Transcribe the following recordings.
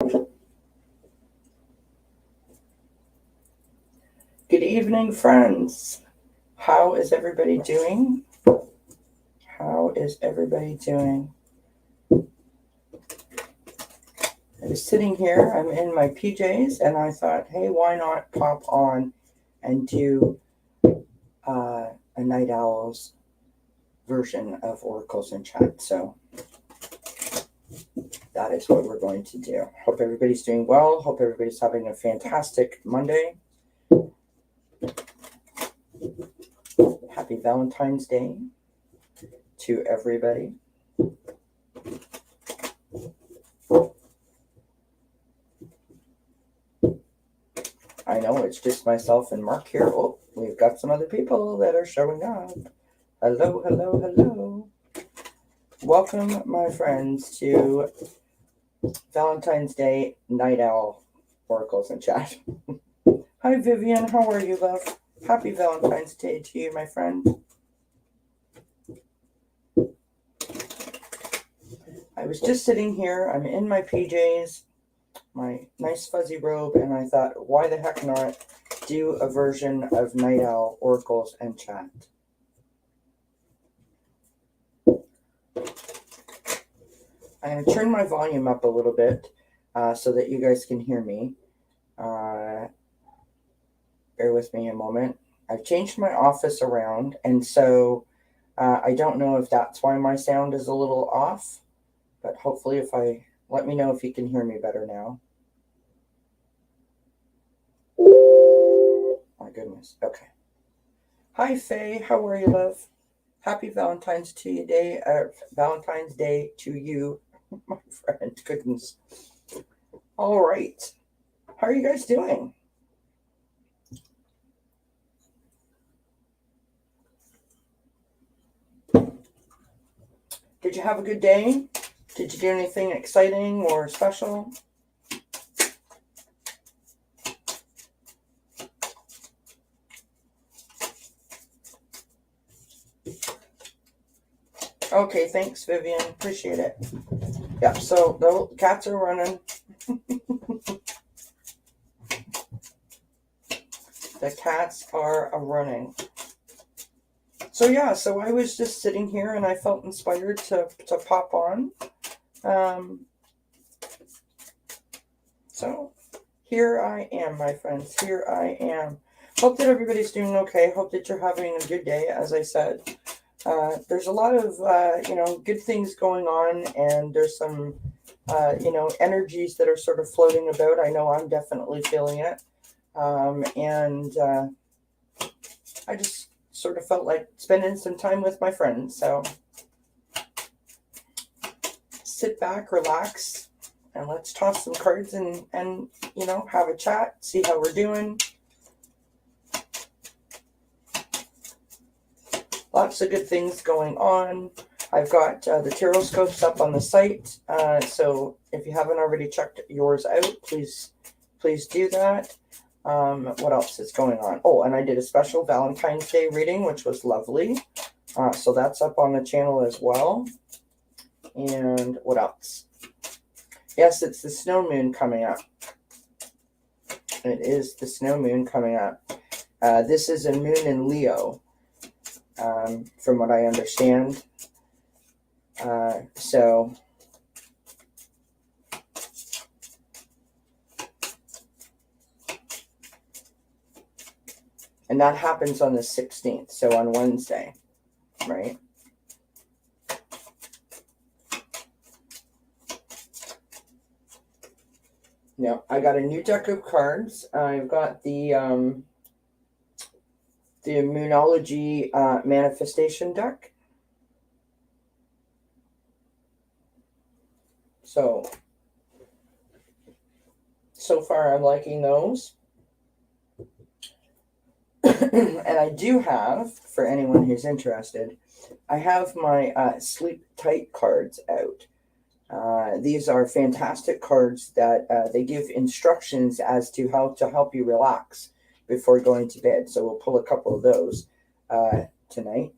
Good evening, friends. How is everybody doing? How is everybody doing? I was sitting here, I'm in my PJs, and I thought, hey, why not pop on and do a Night Owl's version of Oracles in Chat. So that is what we're going to do. Hope everybody's doing well. Hope everybody's having a fantastic Monday. Happy Valentine's Day to everybody. I know it's just myself and Mark here. Oh, we've got some other people that are showing up. Hello, hello, hello. Welcome, my friends, to Valentine's Day Night Owl Oracles in Chat. Hi, Vivian. How are you, love? Happy Valentine's Day to you, my friend. I was just sitting here. I'm in my PJs, my nice fuzzy robe, and I thought, why the heck not do a version of Night Owl Oracles and Chat? I'm going to turn my volume up a little bit so that you guys can hear me. Bear with me a moment. I've changed my office around, and so I don't know if that's why my sound is a little off, but hopefully let me know if you can hear me better now. My goodness. Okay. Hi, Faye. How are you, love? Happy Valentine's Day. Valentine's Day to you, my friend. Goodness. All right. How are you guys doing? Did you have a good day? Did you do anything exciting or special? Okay, thanks, Vivian. Appreciate it. Yep, so the cats are running. The cats are running. So yeah, so I was just sitting here and I felt inspired to pop on. So here I am, my friends. Here I am. Hope that everybody's doing okay. Hope that you're having a good day, as I said. There's a lot of, good things going on, and there's some, energies that are sort of floating about. I know I'm definitely feeling it. And I just sort of felt like spending some time with my friends. So sit back, relax, and let's toss some cards and have a chat, see how we're doing. Lots of good things going on. I've got the tarot scopes up on the site, so if you haven't already checked yours out, please do that. What else is going on? Oh, and I did a special Valentine's Day reading, which was lovely. So that's up on the channel as well. And what else? Yes, it's the snow moon coming up. It is the snow moon coming up. This is a moon in Leo, from what I understand. And that happens on the 16th, so on Wednesday, right? Now, I got a new deck of cards. I've got the Immunology Manifestation deck. So far I'm liking those. And I do have, for anyone who's interested, I have my Sleep Tight cards out. These are fantastic cards that they give instructions as to how to help you relax before going to bed. So we'll pull a couple of those tonight.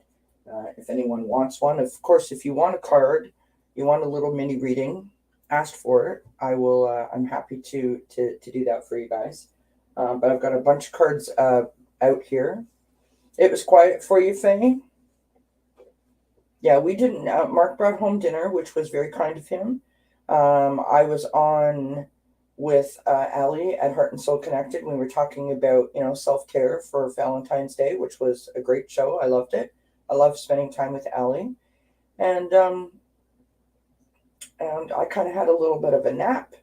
If anyone wants one. Of course, if you want a card, you want a little mini reading, asked for it, I will. I'm happy to do that for you guys. But I've got a bunch of cards out here. It was quiet for you, Faye. Yeah, we didn't. Mark brought home dinner, which was very kind of him. I was on with Allie at Heart and Soul Connected. We were talking about, self-care for Valentine's Day, which was a great show. I loved it. I love spending time with Allie. And I kind of had a little bit of a nap.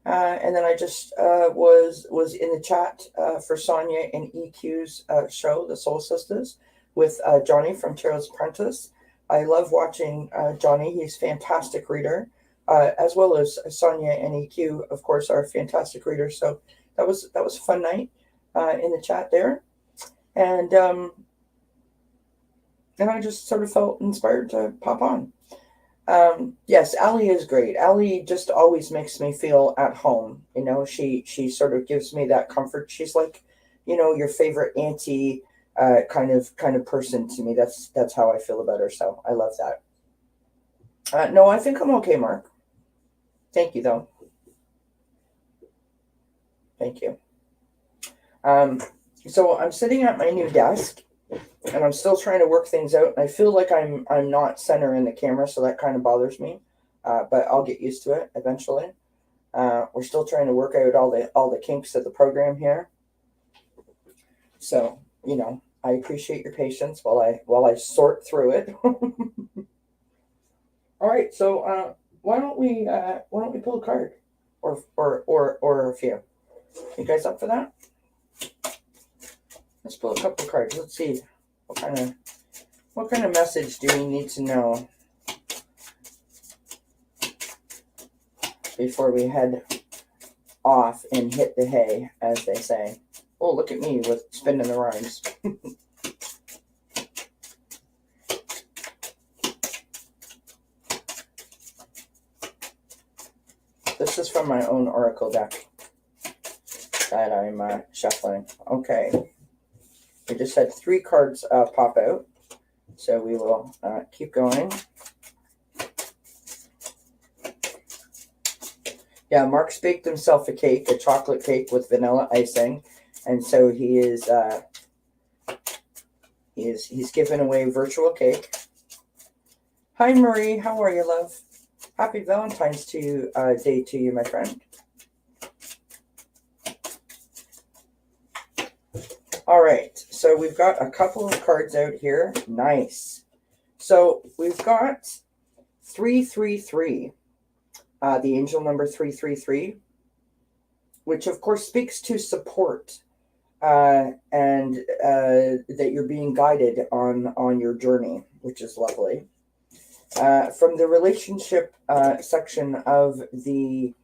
And then I just was in the chat for Sonia and EQ's show, The Soul Sisters, with Johnny from Tarot's Apprentice. I love watching Johnny. He's a fantastic reader, as well as Sonia and EQ, of course, are fantastic readers. So that was a fun night in the chat there, and I just sort of felt inspired to pop on. Yes, Allie is great. Allie just always makes me feel at home. She sort of gives me that comfort. She's like, your favorite auntie kind of person to me. That's how I feel about her. So I love that. No, I think I'm okay, Mark. Thank you, though. Thank you. So I'm sitting at my new desk, and I'm still trying to work things out. I feel like I'm not centering the camera, so that kind of bothers me. But I'll get used to it eventually. We're still trying to work out all the kinks of the program here. So, I appreciate your patience while I sort through it. All right, so why don't we pull a card or a few? You guys up for that? Let's pull a couple of cards. Let's see what kind of message do we need to know before we head off and hit the hay, as they say. Oh, look at me with spinning the rhymes. This is from my own Oracle deck that I'm shuffling. Okay. We just had 3 cards pop out, so we will keep going. Yeah, Mark's baked himself a cake, a chocolate cake with vanilla icing, and so he's giving away virtual cake. Hi, Marie. How are you, love? Happy Valentine's Day to you, my friend. All right, so we've got a couple of cards out here. Nice. So we've got 333, the angel number 333, which of course speaks to support and that you're being guided on your journey, which is lovely. From the relationship section of the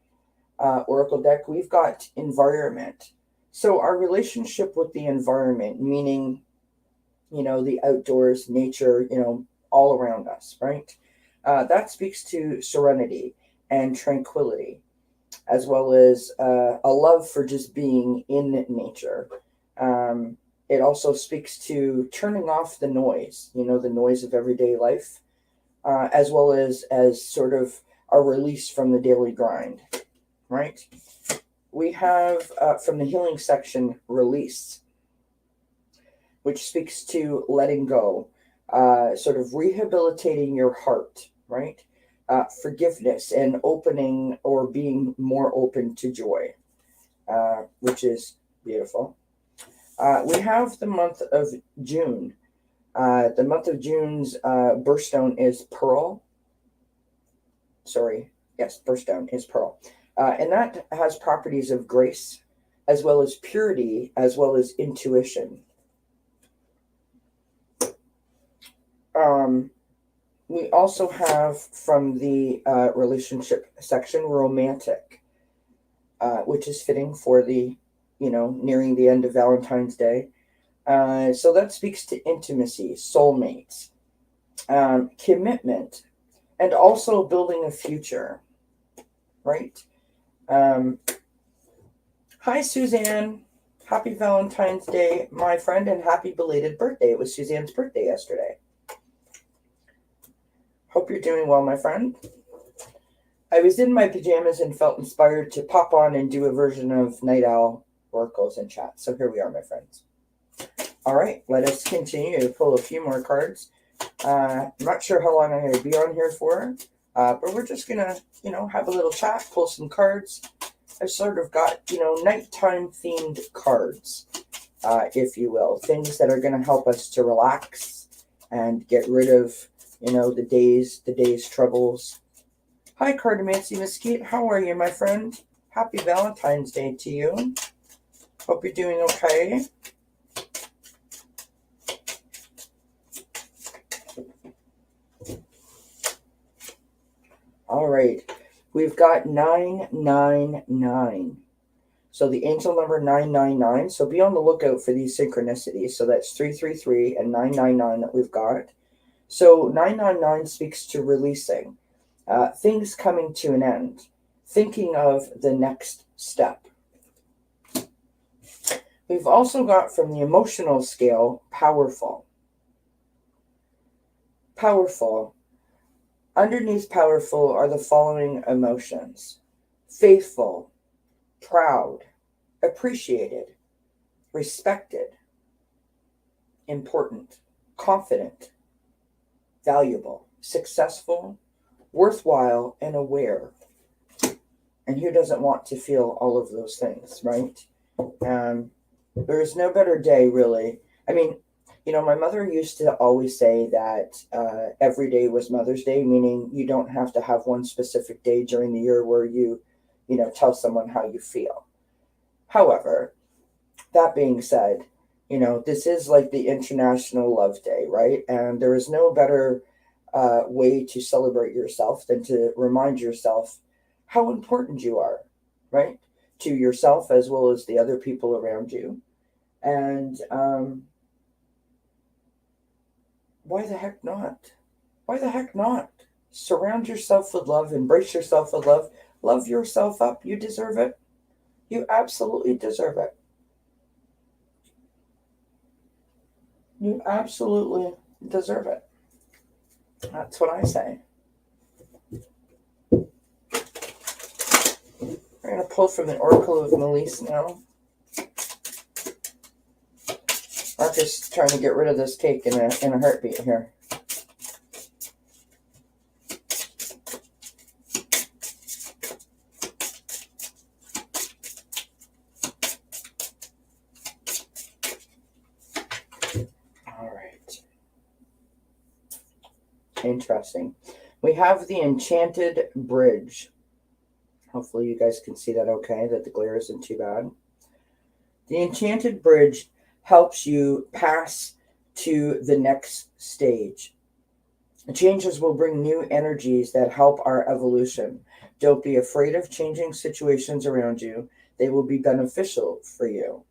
Oracle deck, we've got environment. So our relationship with the environment, meaning, the outdoors, nature, all around us, right? That speaks to serenity and tranquility, as well as a love for just being in nature. It also speaks to turning off the noise, the noise of everyday life, as well as sort of a release from the daily grind, right? We have from the healing section, release, which speaks to letting go, sort of rehabilitating your heart, right? Forgiveness and opening or being more open to joy, which is beautiful. We have the month of June. The month of June's birthstone is Pearl. Birthstone is Pearl. And that has properties of grace, as well as purity, as well as intuition. We also have from the relationship section, romantic, which is fitting for the, nearing the end of Valentine's Day. So that speaks to intimacy, soulmates, commitment, and also building a future, right? Hi, Suzanne. Happy Valentine's Day, my friend, and happy belated birthday. It was Suzanne's birthday yesterday. Hope you're doing well, my friend. I was in my pajamas and felt inspired to pop on and do a version of Night Owl Oracles in chat. So here we are, my friends. All right, let us continue to pull a few more cards. I'm not sure how long I'm going to be on here for, but we're just going to, have a little chat, pull some cards. I've sort of got, nighttime themed cards, if you will. Things that are going to help us to relax and get rid of, the day's troubles. Hi, Cardomancy Mesquite. How are you, my friend? Happy Valentine's Day to you. Hope you're doing okay. All right. We've got 999. So the angel number 999. So be on the lookout for these synchronicities. So that's 333 and 999 that we've got. So 999 speaks to releasing. Things coming to an end, thinking of the next step. We've also got from the emotional scale, powerful. Powerful. Underneath powerful are the following emotions: faithful, proud, appreciated, respected, important, confident, valuable, successful, worthwhile, and aware. And who doesn't want to feel all of those things, right? There's no better day, really. I mean, my mother used to always say that every day was Mother's Day, meaning you don't have to have one specific day during the year where you tell someone how you feel. However, that being said, this is like the International Love Day, right? And there is no better way to celebrate yourself than to remind yourself how important you are, right? To yourself as well as the other people around you. And why the heck not? Why the heck not? Surround yourself with love, embrace yourself with love, love yourself up. You deserve it. You absolutely deserve it. You absolutely deserve it. That's what I say. We're going to pull from the Oracle of Malice now. I'm just trying to get rid of this cake in a heartbeat here. All right. Interesting. We have the Enchanted Bridge. Hopefully you guys can see that okay, that the glare isn't too bad. The Enchanted Bridge helps you pass to the next stage. Changes will bring new energies that help our evolution. Don't be afraid of changing situations around you. They will be beneficial for you.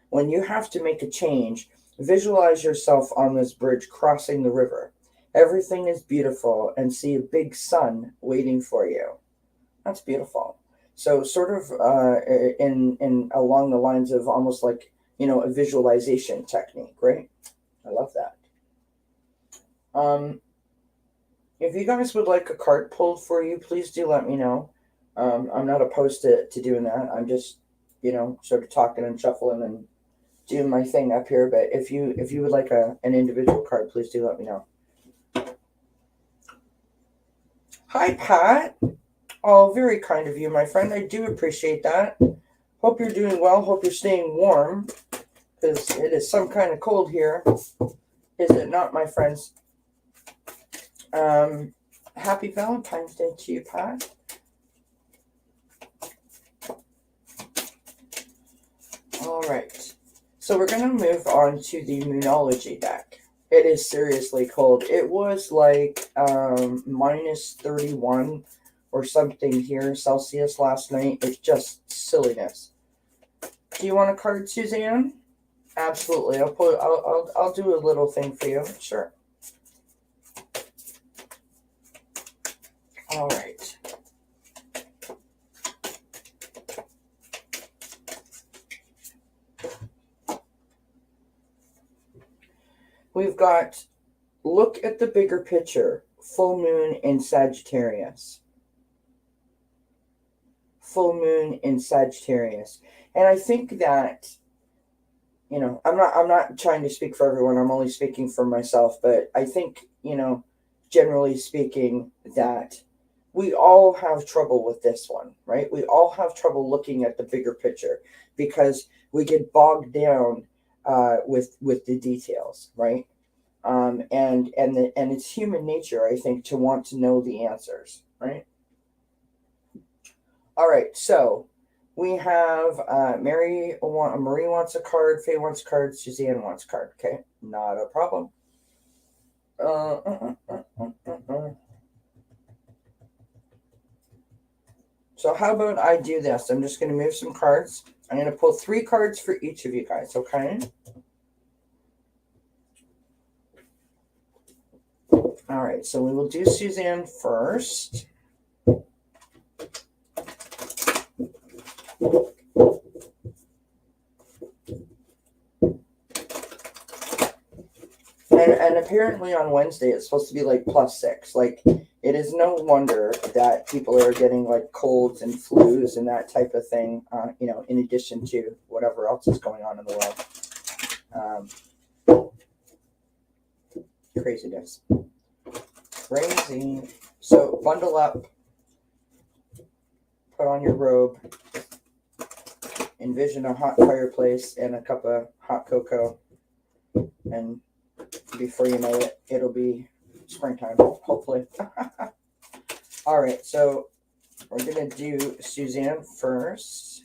When you have to make a change, visualize yourself on this bridge crossing the river. Everything is beautiful and see a big sun waiting for you. That's beautiful. So sort of in along the lines of almost like, a visualization technique, right? I love that. If you guys would like a card pulled for you, please do let me know. I'm not opposed to doing that. I'm just, sort of talking and shuffling and doing my thing up here. But if you would like an individual card, please do let me know. Hi, Pat. Oh, very kind of you, my friend. I do appreciate that. Hope you're doing well. Hope you're staying warm, because it is some kind of cold here. Is it not, my friends? Happy Valentine's Day to you, Pat. All right. So we're going to move on to the Immunology Deck. It is seriously cold. It was like minus 31 or something here Celsius last night. It's just silliness. Do you want a card, Suzanne? Absolutely. I'll do a little thing for you. Sure. All right. We've got look at the bigger picture, full moon in Sagittarius. full moon in Sagittarius. And I think that, you know, I'm not trying to speak for everyone. I'm only speaking for myself. But I think, you know, generally speaking, that we all have trouble with this one, right? We all have trouble looking at the bigger picture because we get bogged down with the details, right? And it's human nature, I think, to want to know the answers, right? All right, so we have Marie wants a card, Faye wants a card, Suzanne wants a card. Okay, not a problem. So how about I do this? I'm just going to move some cards. I'm going to pull 3 cards for each of you guys, okay? All right, so we will do Suzanne first. And apparently on Wednesday it's supposed to be like +6. Like, it is no wonder that people are getting like colds and flus and that type of thing, you know, in addition to whatever else is going on in the world. Craziness. Crazy. So bundle up, put on your robe, envision a hot fireplace and a cup of hot cocoa, and before you know it, it'll be springtime, hopefully. All right, so we're going to do Suzanne first.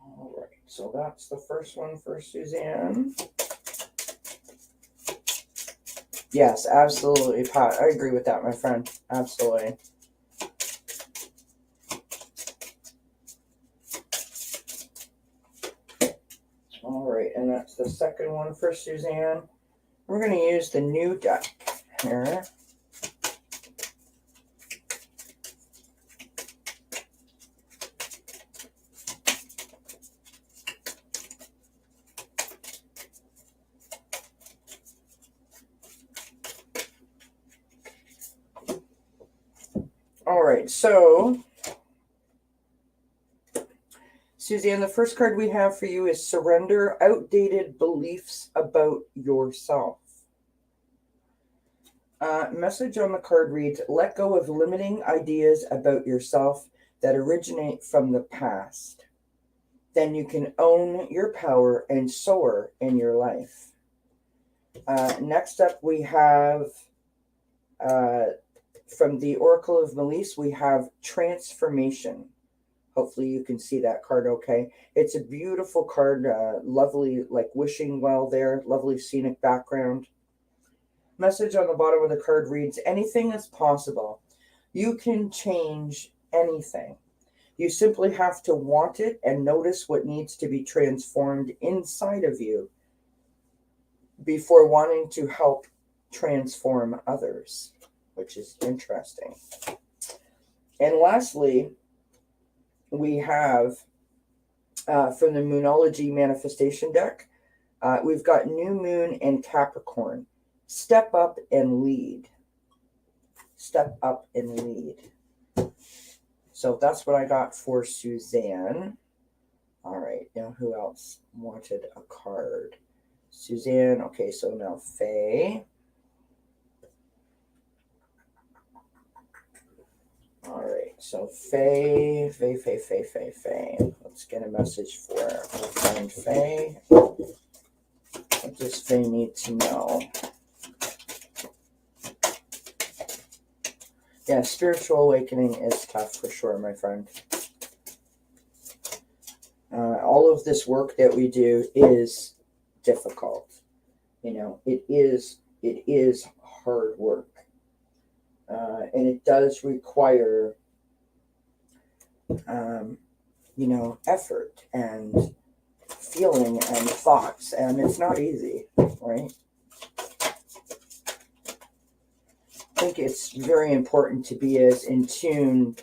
All right, so that's the first one for Suzanne. Yes, absolutely, Pat. I agree with that, my friend. Absolutely. All right, and that's the second one for Suzanne. We're going to use the new deck here. All right, so Suzanne, the first card we have for you is Surrender Outdated Beliefs About Yourself. Message on the card reads, let go of limiting ideas about yourself that originate from the past. Then you can own your power and soar in your life. Next up, we have, from the Oracle of Malice, we have Transformation. Hopefully you can see that card okay. It's a beautiful card, lovely, like wishing well there, lovely scenic background. Message on the bottom of the card reads, anything is possible. You can change anything. You simply have to want it and notice what needs to be transformed inside of you before wanting to help transform others, which is interesting. And lastly, we have from the Moonology Manifestation Deck, we've got New Moon in Capricorn. Step up and lead. Step up and lead. So that's what I got for Suzanne. All right, now who else wanted a card? Suzanne. Okay, so now Faye. All right, so Faye. Let's get a message for our friend Faye. What does Faye need to know? Yeah, spiritual awakening is tough for sure, my friend. All of this work that we do is difficult. You know, it is hard work. And it does require, you know, effort and feeling and thoughts, and it's not easy, right? I think it's very important to be as in tune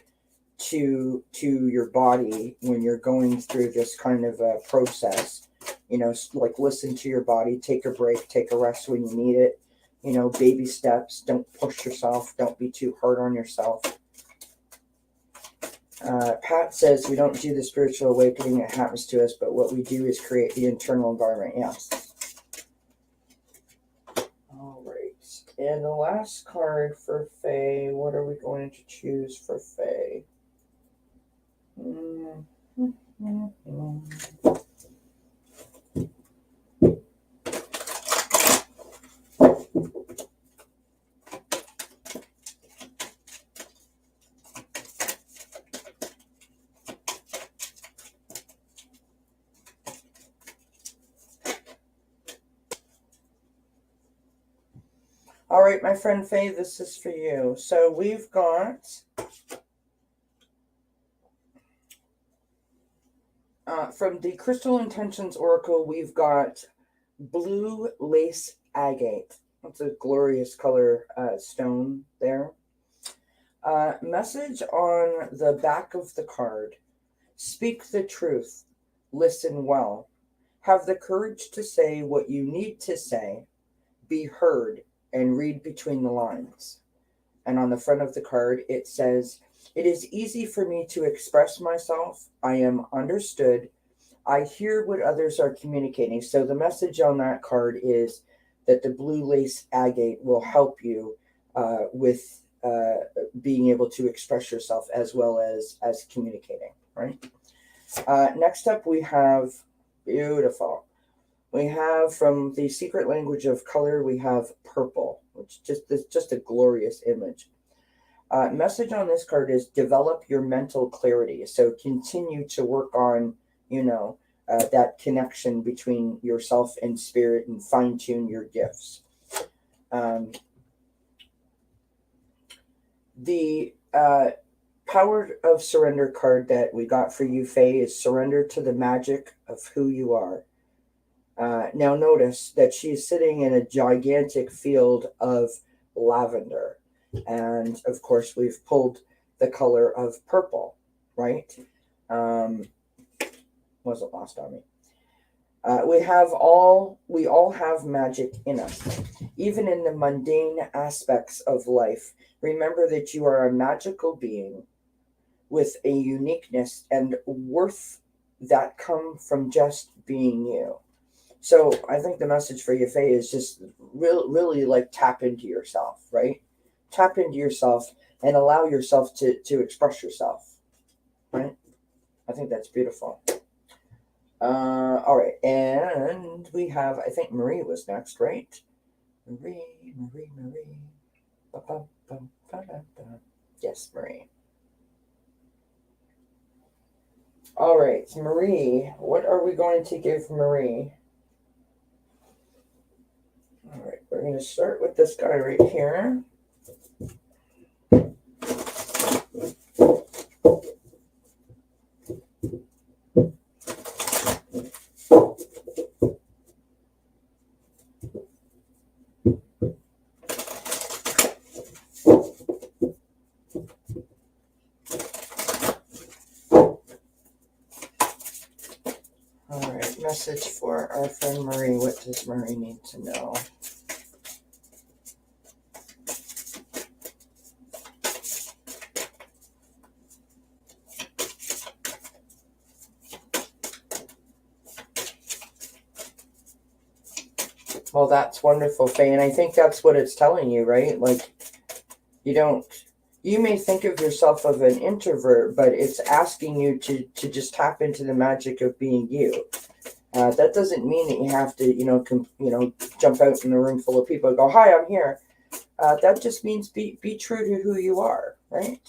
to your body when you're going through this kind of a process, You know, like listen to your body, take a break, take a rest when you need it. You know, baby steps. Don't push yourself. Don't be too hard on yourself. Pat says we don't do the spiritual awakening. It happens to us, but what we do is create the internal environment. Yes. All right. And the last card for Faye. What are we going to choose for Faye? All right, my friend Faye, this is for you. So we've got from the Crystal Intentions Oracle, we've got blue lace agate. That's a glorious color stone there. Message on the back of the card. Speak the truth. Listen well. Have the courage to say what you need to say. Be heard and read between the lines. And on the front of the card, it says, it is easy for me to express myself. I am understood. I hear what others are communicating. So the message on that card is that the blue lace agate will help you with being able to express yourself as well as communicating, right? Next up, we have, beautiful. We have from the secret language of color, we have purple, which is just a glorious image. Message on this card is develop your mental clarity. So continue to work on, that connection between yourself and spirit and fine tune your gifts. The Power of Surrender card that we got for you, Faye, is surrender to the magic of who you are. Now notice that she's sitting in a gigantic field of lavender. And of course, we've pulled the color of purple, right? Wasn't lost on me. We all have magic in us, even in the mundane aspects of life. Remember that you are a magical being with a uniqueness and worth that come from just being you. So I think the message for you, Faye, is just really like tap into yourself, right? Tap into yourself and allow yourself to express yourself, right? I think that's beautiful. All right, and we have, I think Marie was next, right? Marie. Yes, Marie. All right, Marie, what are we going to give Marie? All right, we're going to start with this guy right here. All right, message for our friend Marie. What does Marie need to know? Well, that's wonderful, Faye, and I think that's what it's telling you, right? Like, you may think of yourself as an introvert, but it's asking you to just tap into the magic of being you. That doesn't mean that you have to, jump out in a room full of people and go, hi, I'm here. That just means be true to who you are, right?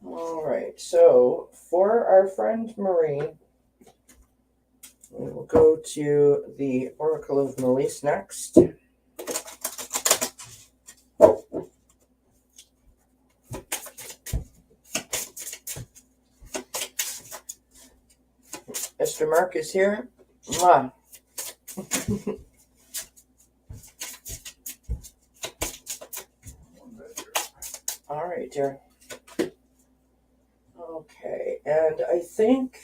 All right, so for our friend Marie, we will go to the Oracle of Malice next. Mr. Mark is here. Mwah. All right, dear. Okay, and I think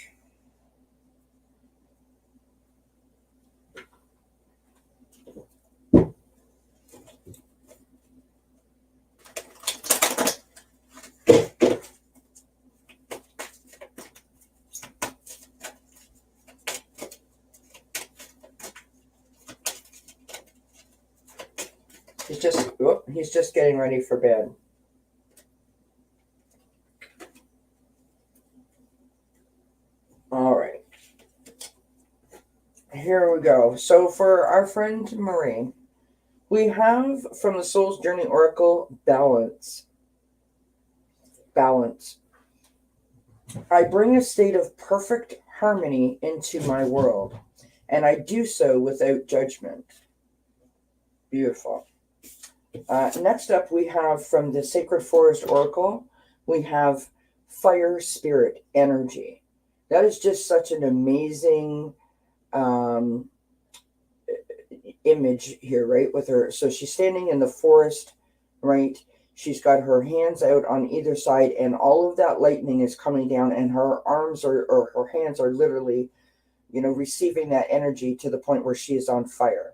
he's just getting ready for bed. All right. Here we go. So for our friend Marie, we have from the Soul's Journey Oracle balance. Balance. I bring a state of perfect harmony into my world, and I do so without judgment. Beautiful. Next up, we have from the Sacred Forest Oracle, we have Fire Spirit Energy. That is just such an amazing image here, right? With her, so she's standing in the forest, right? She's got her hands out on either side, and all of that lightning is coming down, and her arms or her hands are literally, receiving that energy to the point where she is on fire.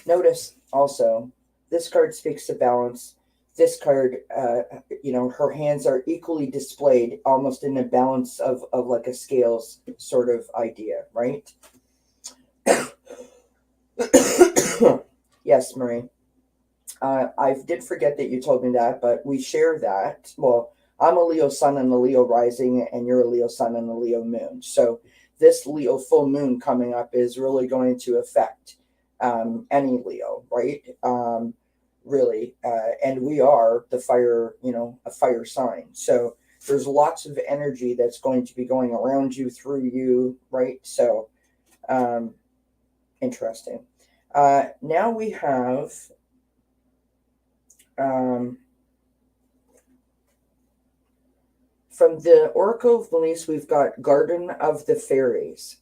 Notice also, this card speaks to balance. This card, her hands are equally displayed, almost in a balance of like a scales sort of idea, right? Yes, Marie. I did forget that you told me that, but we share that. Well, I'm a Leo sun and a Leo rising, and you're a Leo sun and a Leo moon. So this Leo full moon coming up is really going to affect any Leo, right? Really. And we are the fire, a fire sign. So there's lots of energy that's going to be going around you, through you, right? So interesting. Now we have from the Oracle of Malice, we've got Garden of the Fairies.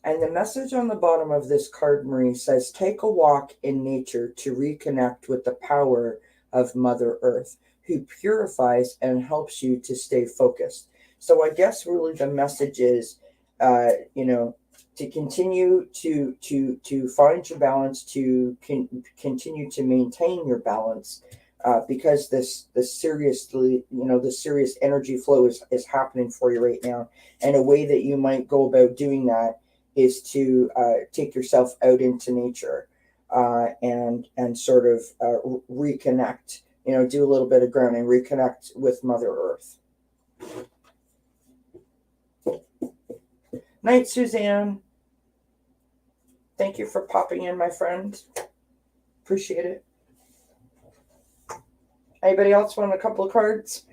And the message on the bottom of this card, Marie, says, take a walk in nature to reconnect with the power of Mother Earth, who purifies and helps you to stay focused. So I guess really the message is, to continue to find your balance, to continue to maintain your balance, because the serious energy flow is happening for you right now. And a way that you might go about doing that is to take yourself out into nature, and sort of reconnect. Do a little bit of grounding, reconnect with Mother Earth. Night, Suzanne. Thank you for popping in, my friend. Appreciate it. Anybody else want a couple of cards?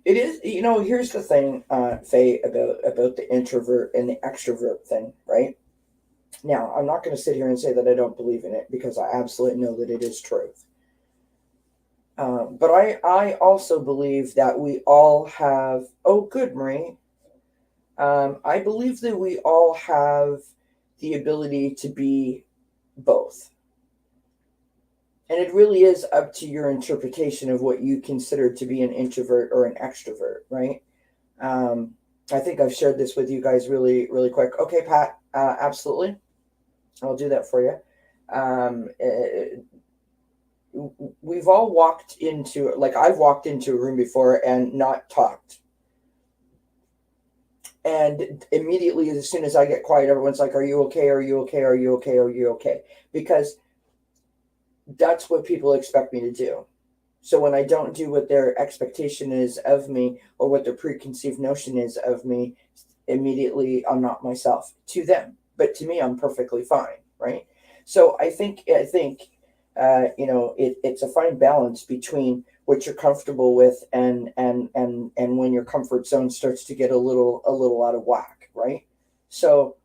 It is, here's the thing, Faye, about the introvert and the extrovert thing, right? Now, I'm not going to sit here and say that I don't believe in it, because I absolutely know that it is truth. But I also believe that we all have, oh, good, Marie. I believe that we all have the ability to be both. And it really is up to your interpretation of what you consider to be an introvert or an extrovert, right? I think I've shared this with you guys really, really quick. Okay, Pat, absolutely. I'll do that for you. We've all walked into, I've walked into a room before and not talked. And immediately, as soon as I get quiet, everyone's like, are you okay? Are you okay? Are you okay? Are you okay? Because that's what people expect me to do. So when I don't do what their expectation is of me, or what their preconceived notion is of me, immediately I'm not myself to them. But to me, I'm perfectly fine, right? So I think it's a fine balance between what you're comfortable with and when your comfort zone starts to get a little out of whack, right? So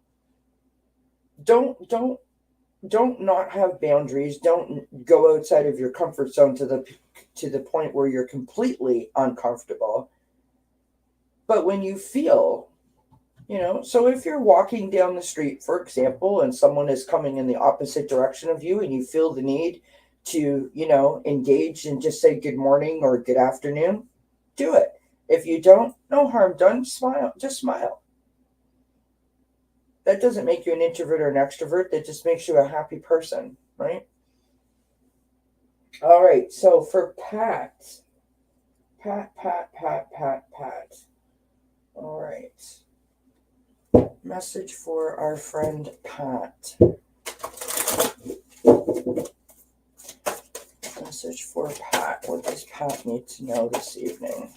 don't not have boundaries. Don't go outside of your comfort zone to the point where you're completely uncomfortable. But when you feel, You know, so if you're walking down the street, for example, and someone is coming in the opposite direction of you and you feel the need to, you know, engage and just say good morning or good afternoon, do it. If you don't, no harm done. Smile. Just smile. That doesn't make you an introvert or an extrovert. That just makes you a happy person, right? All right. So for Pat. All right. Message for our friend Pat. Message for Pat. What does Pat need to know this evening?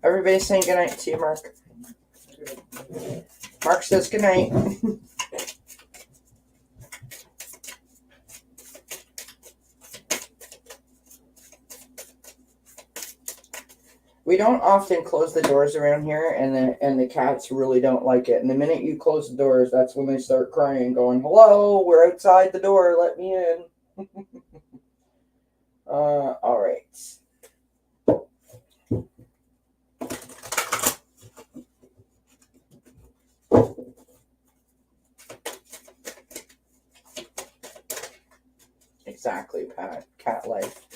Everybody's saying goodnight to you, Mark. Mark says goodnight. We don't often close the doors around here, and the cats really don't like it. And the minute you close the doors, that's when they start crying, going, "Hello, we're outside the door. Let me in." All right. Exactly, Pat. Cat life.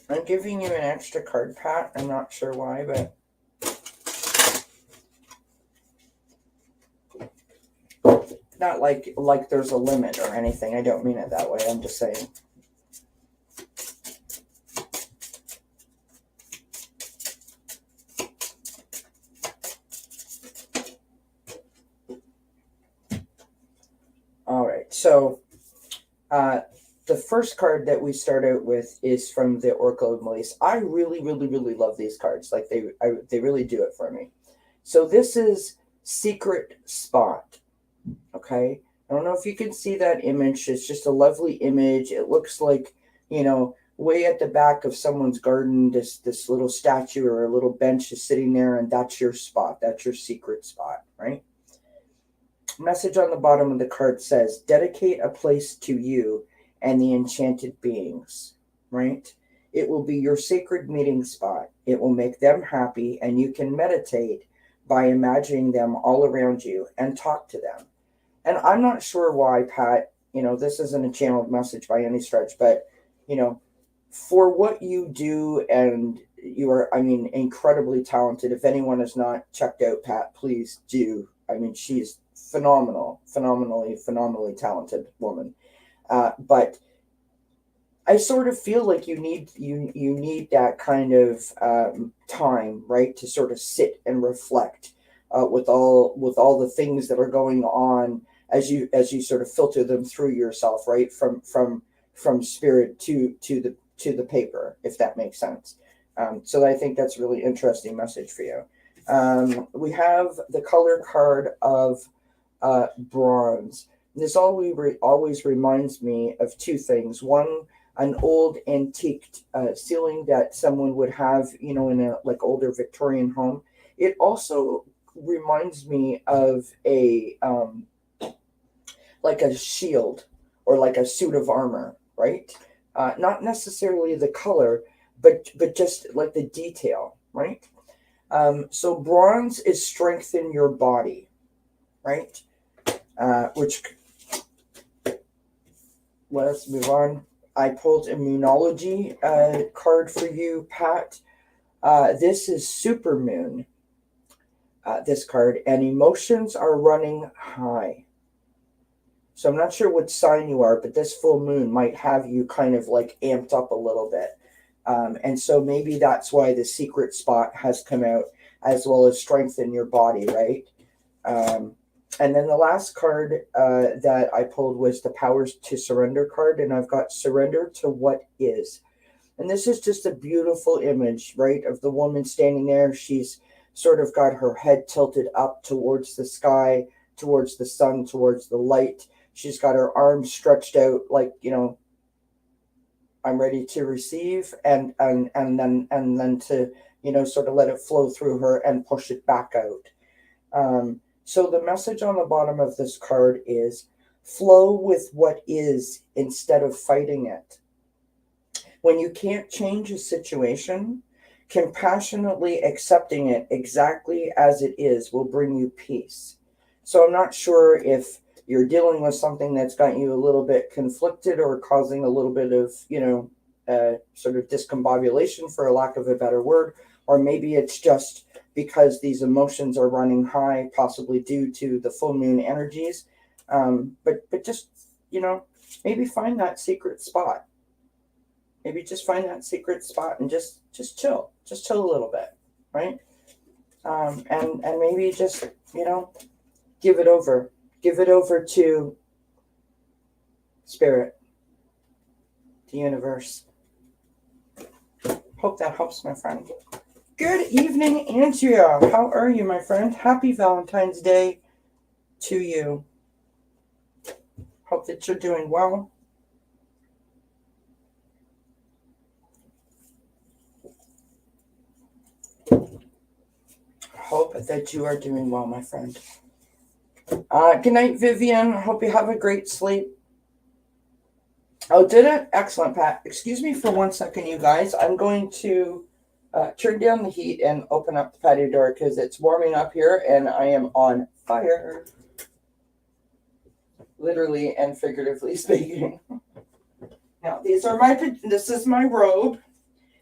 I'm giving you an extra card, Pat. I'm not sure why, but not like there's a limit or anything. I don't mean it that way. I'm just saying. All right. So, the first card that we start out with is from the Oracle of Malice. I really, really, really love these cards. Like they really do it for me. So this is Secret Spot. Okay. I don't know if you can see that image. It's just a lovely image. It looks like, you know, way at the back of someone's garden, this little statue or a little bench is sitting there, and that's your spot. That's your secret spot, right? Message on the bottom of the card says, dedicate a place to you and the enchanted beings, right? It will be your sacred meeting spot. It will make them happy, and you can meditate by imagining them all around you and talk to them. And I'm not sure why, Pat, you know, this isn't a channeled message by any stretch, but, you know, for what you do, and you are, I mean, incredibly talented. If anyone has not checked out Pat, please do. I mean, she's phenomenally talented woman. But I sort of feel like you need that kind of time, right, to sort of sit and reflect with all the things that are going on as you sort of filter them through yourself, right, from spirit to the paper, if that makes sense. So I think that's a really interesting message for you. We have the color card of bronze. This always reminds me of two things. One, an old antiqued ceiling that someone would have, you know, in a like older Victorian home. It also reminds me of a like a shield or like a suit of armor, right? Not necessarily the color, but just like the detail, right? So bronze is strengthen your body, right? Which, let's move on. I pulled Immunology card for you, Pat. This is Supermoon, this card, and emotions are running high. So I'm not sure what sign you are, but this full moon might have you kind of like amped up a little bit. And so maybe that's why the secret spot has come out, as well as strengthen your body, right? And then the last card that I pulled was the Powers to Surrender card, and I've got Surrender to What Is. And this is just a beautiful image, right, of the woman standing there. She's sort of got her head tilted up towards the sky, towards the sun, towards the light. She's got her arms stretched out like, you know, I'm ready to receive, and then to, you know, sort of let it flow through her and push it back out. So the message on the bottom of this card is flow with what is instead of fighting it. When you can't change a situation, compassionately accepting it exactly as it is will bring you peace. So I'm not sure if you're dealing with something that's got you a little bit conflicted or causing a little bit of, you know, sort of discombobulation, for a lack of a better word, or maybe it's just because these emotions are running high, possibly due to the full moon energies. But just, you know, maybe find that secret spot. Maybe just find that secret spot and just chill a little bit, right? And maybe just, you know, give it over to spirit, the universe. Hope that helps, my friend. Good evening, Andrea. How are you, my friend? Happy Valentine's Day to you. Hope that you're doing well. Hope that you are doing well, my friend. Good night, Vivian. Hope you have a great sleep. Oh, did it? Excellent, Pat. Excuse me for 1 second, you guys. I'm going to turn down the heat and open up the patio door because it's warming up here and I am on fire. Literally and figuratively speaking. Now, this is my robe.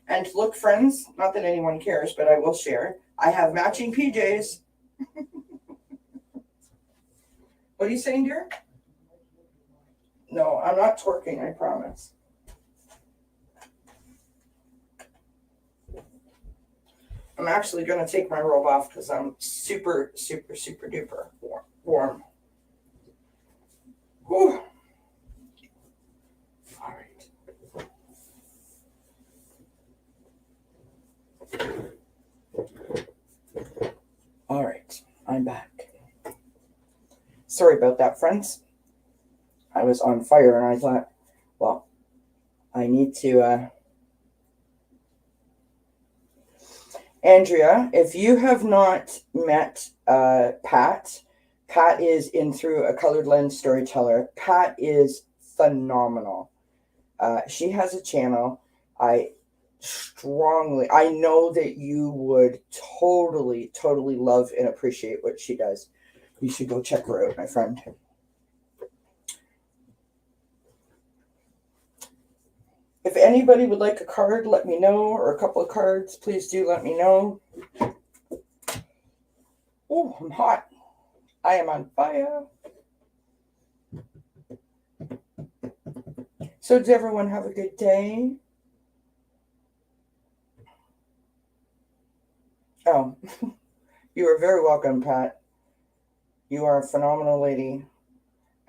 And look, friends, not that anyone cares, but I will share. I have matching PJs. What are you saying, dear? No, I'm not twerking, I promise. I'm actually going to take my robe off because I'm super, super, super duper warm. Whew. All right. All right, I'm back. Sorry about that, friends. I was on fire and I thought, well, I need to... Andrea, if you have not met Pat is in Through a Colored Lens Storyteller. Pat is phenomenal. She has a channel. I know that you would totally love and appreciate what she does. You should go check her out, my friend. If anybody would like a card, let me know, or a couple of cards, please do let me know. Oh, I'm hot. I am on fire. So does everyone have a good day? Oh, you are very welcome, Pat. You are a phenomenal lady.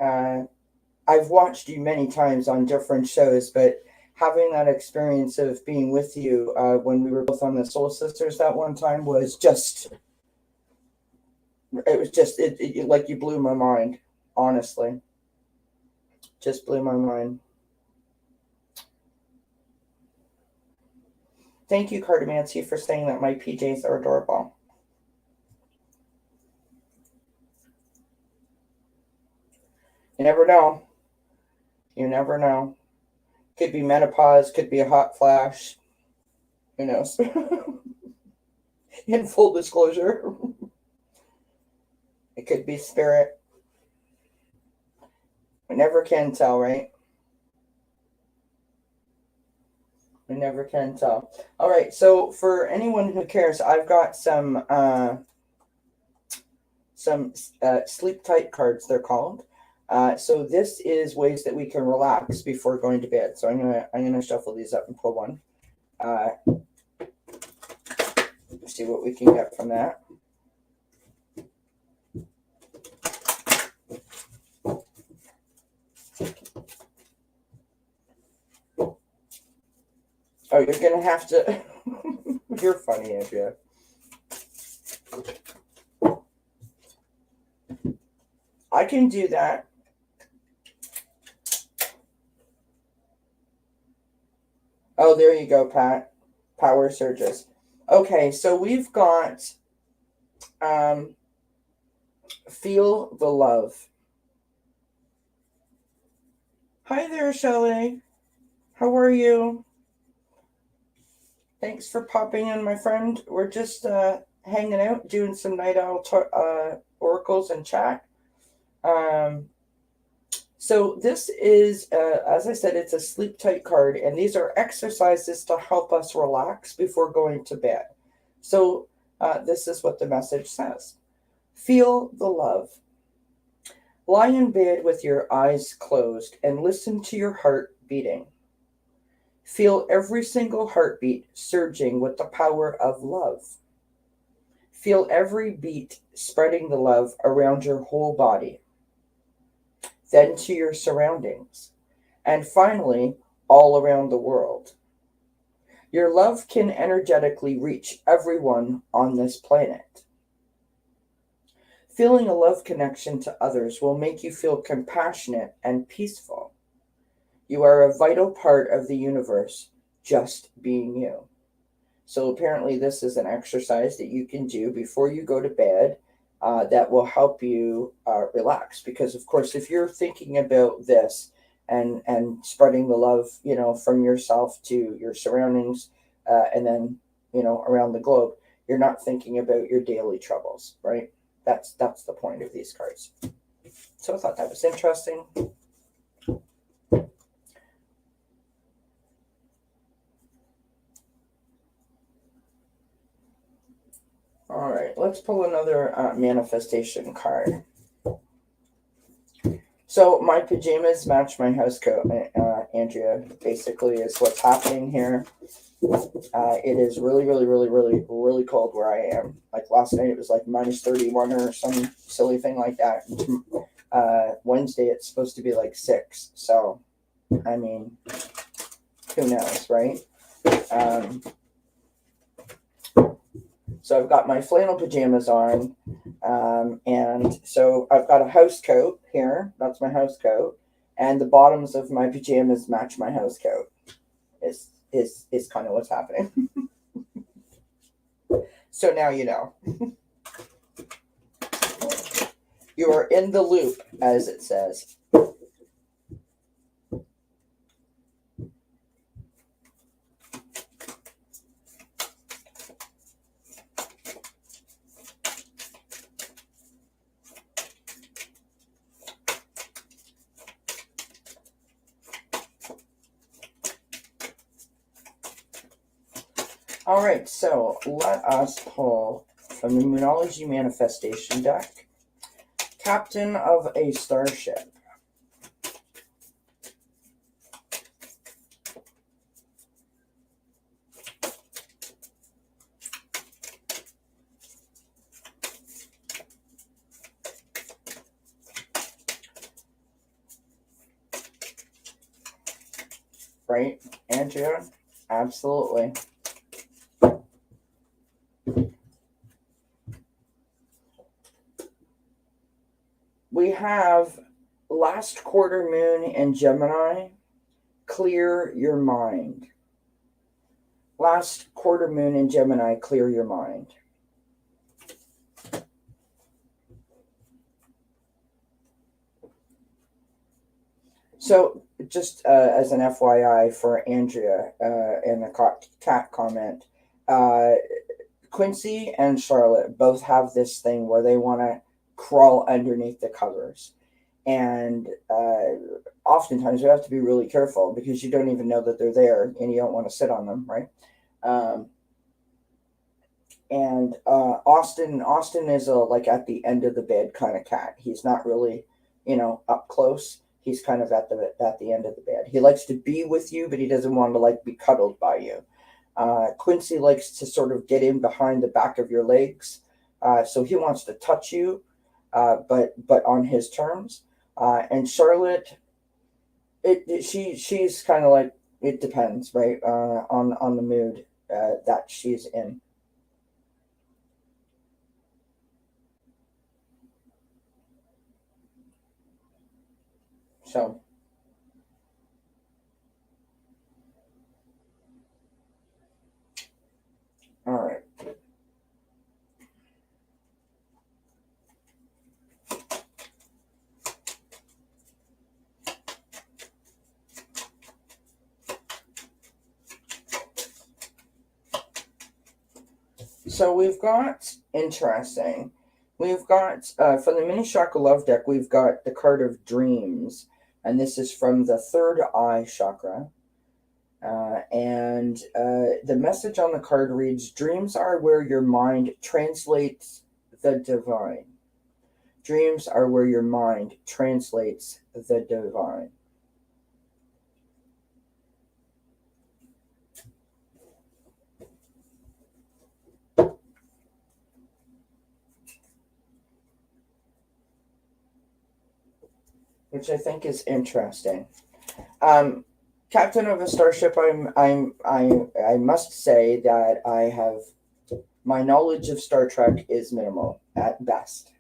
I've watched you many times on different shows, but having that experience of being with you when we were both on the Soul Sisters that one time was just, it like you blew my mind, honestly. Just blew my mind. Thank you, Cartomancy, for saying that my PJs are adorable. You never know. You never know. Could be menopause, could be a hot flash. Who knows? In full disclosure. It could be spirit. We never can tell, right? We never can tell. All right, so for anyone who cares, I've got some sleep tight cards, they're called. So this is ways that we can relax before going to bed. So I'm gonna shuffle these up and pull one. See what we can get from that. Oh, you're gonna have to. You're funny, Andrea. I can do that. Oh, there you go, Pat. Power surges. Okay, so we've got feel the love. Hi there, Shelley. How are you? Thanks for popping in, my friend. We're just hanging out, doing some night owl oracles and chat. So this is, as I said, it's a sleep tight card, and these are exercises to help us relax before going to bed. So this is what the message says. Feel the love. Lie in bed with your eyes closed and listen to your heart beating. Feel every single heartbeat surging with the power of love. Feel every beat spreading the love around your whole body, then to your surroundings, and finally, all around the world. Your love can energetically reach everyone on this planet. Feeling a love connection to others will make you feel compassionate and peaceful. You are a vital part of the universe, just being you. So apparently this is an exercise that you can do before you go to bed that will help you relax. Because of course, if you're thinking about this and spreading the love, from yourself to your surroundings, and then, around the globe, you're not thinking about your daily troubles, right? That's the point of these cards. So I thought that was interesting. All right, let's pull another manifestation card. So my pajamas match my house coat, Andrea, basically is what's happening here. It is really, really, really, really, really cold where I am. Like last night, it was like minus 31 or some silly thing like that. Wednesday, it's supposed to be like 6. So, I mean, who knows, right? So I've got my flannel pajamas on, and so I've got a house coat here. That's my house coat, and the bottoms of my pajamas match my house coat. Is kind of what's happening. So now you know. You are in the loop, as it says. All right, so let us pull from the Immunology Manifestation Deck, Captain of a Starship. Right, Andrea? Absolutely. We have last quarter moon in Gemini, clear your mind. Last quarter moon in Gemini, clear your mind. So just as an FYI for Andrea and the cat comment, Quincy and Charlotte both have this thing where they want to crawl underneath the covers. And oftentimes we have to be really careful because you don't even know that they're there and you don't want to sit on them, right? And Austin is a like at the end of the bed kind of cat. He's not really up close. He's kind of at the end of the bed. He likes to be with you, but he doesn't want to like be cuddled by you. Quincy likes to sort of get in behind the back of your legs, so he wants to touch you, but on his terms. And Charlotte, she's kind of like, it depends, right, on the mood that she's in. So, all right. So we've got interesting. We've got from the mini chakra love deck, we've got the card of dreams, and this is from the third eye chakra. And the message on the card reads, dreams are where your mind translates the divine. Dreams are where your mind translates the divine. Which I think is interesting. Captain of a starship, I must say that my knowledge of Star Trek is minimal at best.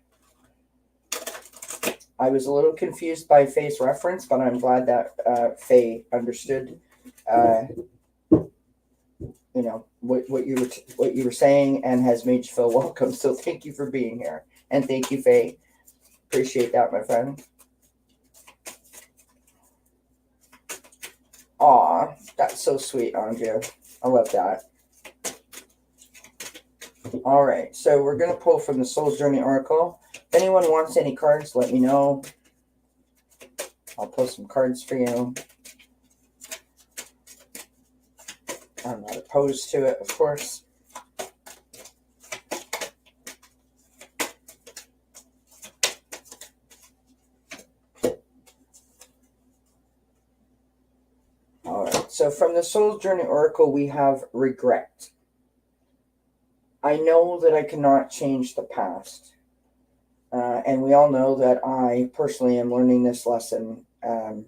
I was a little confused by Faye's reference, but I'm glad that Faye understood, what you were saying, and has made you feel welcome. So thank you for being here, and thank you, Faye. Appreciate that, my friend. Aw, that's so sweet, Andrea. I love that. All right, so we're going to pull from the Soul's Journey Oracle. If anyone wants any cards, let me know. I'll pull some cards for you. I'm not opposed to it, of course. All right, so from the Soul's Journey Oracle, we have regret. I know that I cannot change the past. And we all know that I personally am learning this lesson, and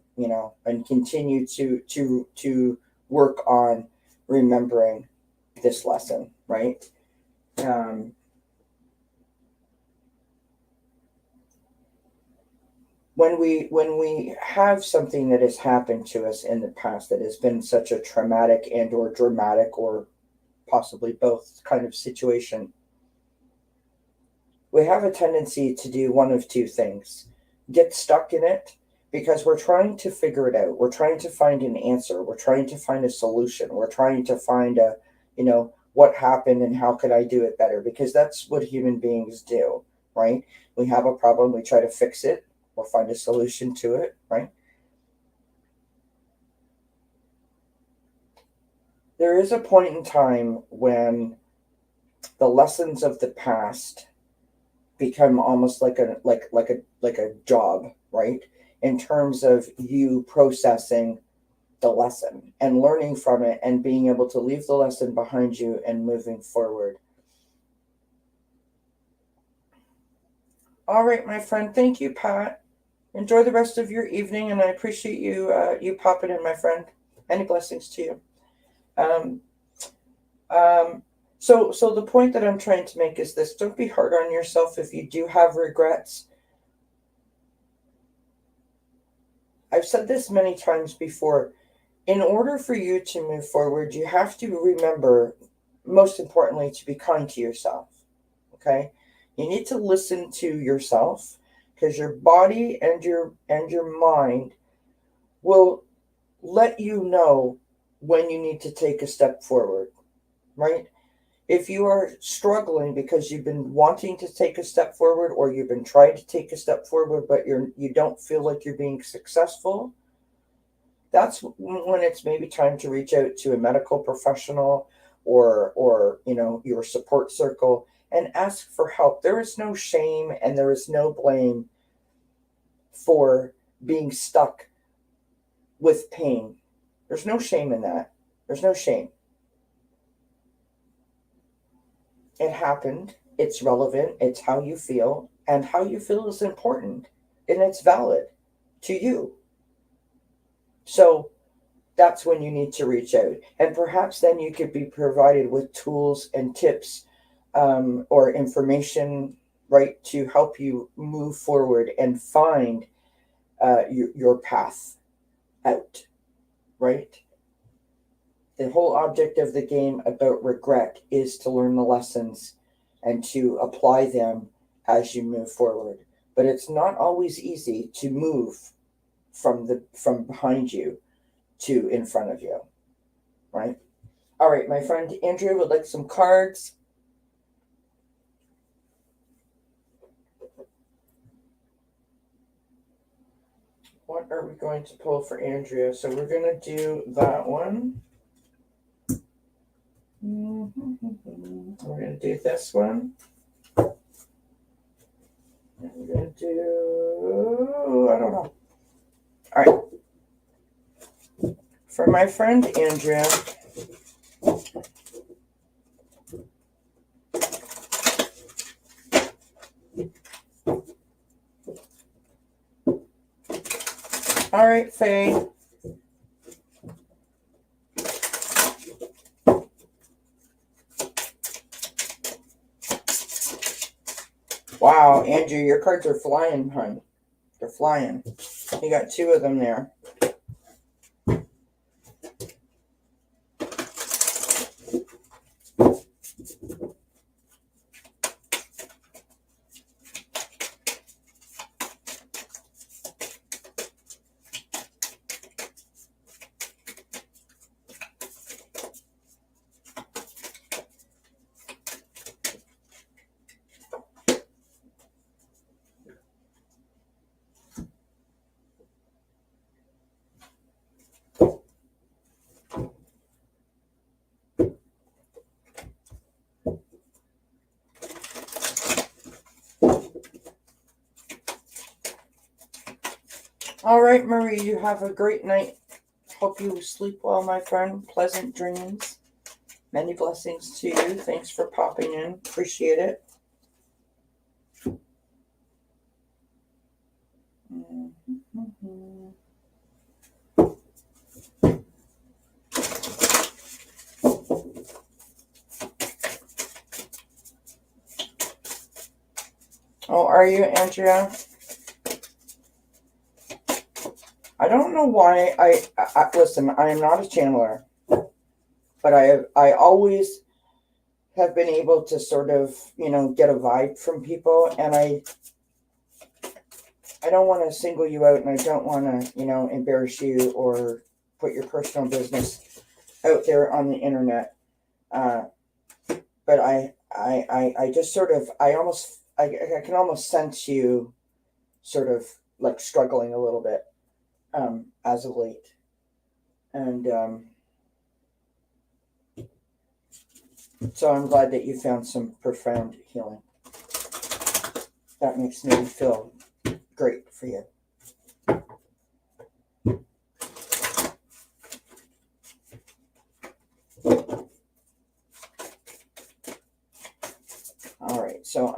continue to work on remembering this lesson, right? When we have something that has happened to us in the past that has been such a traumatic and or dramatic or possibly both kind of situation, we have a tendency to do one of two things: get stuck in it because we're trying to figure it out. We're trying to find an answer. We're trying to find a solution. We're trying to find what happened and how could I do it better? Because that's what human beings do, right? We have a problem, we try to fix it, we'll find a solution to it, right? There is a point in time when the lessons of the past become almost like a job, right? In terms of you processing the lesson and learning from it and being able to leave the lesson behind you and moving forward. All right, my friend. Thank you, Pat. Enjoy the rest of your evening, and I appreciate you popping in, my friend. Any blessings to you. So the point that I'm trying to make is this: don't be hard on yourself if you do have regrets. I've said this many times before. In order for you to move forward, you have to remember, most importantly, to be kind to yourself. Okay? You need to listen to yourself, because your body and your mind will let you know when you need to take a step forward, right? If you are struggling because you've been wanting to take a step forward, or you've been trying to take a step forward but you don't feel like you're being successful, that's when it's maybe time to reach out to a medical professional or your support circle and ask for help. There is no shame and there is no blame for being stuck with pain. There's no shame in that. There's no shame. It happened. It's relevant. It's how you feel. And how you feel is important. And it's valid to you. So that's when you need to reach out. And perhaps then you could be provided with tools and tips or information, right, to help you move forward and find your path out, right? The whole object of the game about regret is to learn the lessons and to apply them as you move forward. But it's not always easy to move from behind you to in front of you, right? All right, my friend Andrea would like some cards. What are we going to pull for Andrea? So we're going to do that one. We're going to do this one. And we're going to do, I don't know. All right. For my friend Andrea, all right, Faye. Wow, Andrew, your cards are flying, hon. They're flying. You got two of them there. All right, Marie, you have a great night. Hope you sleep well, my friend. Pleasant dreams. Many blessings to you. Thanks for popping in. Appreciate it. Oh, are you, Andrea? I don't know why I listen, I am not a channeler, but I always have been able to sort of, get a vibe from people, and I don't want to single you out, and I don't want to, embarrass you or put your personal business out there on the internet. But I just sort of, I can almost sense you sort of like struggling a little bit as of late. And so I'm glad that you found some profound healing. That makes me feel great for you. All right, so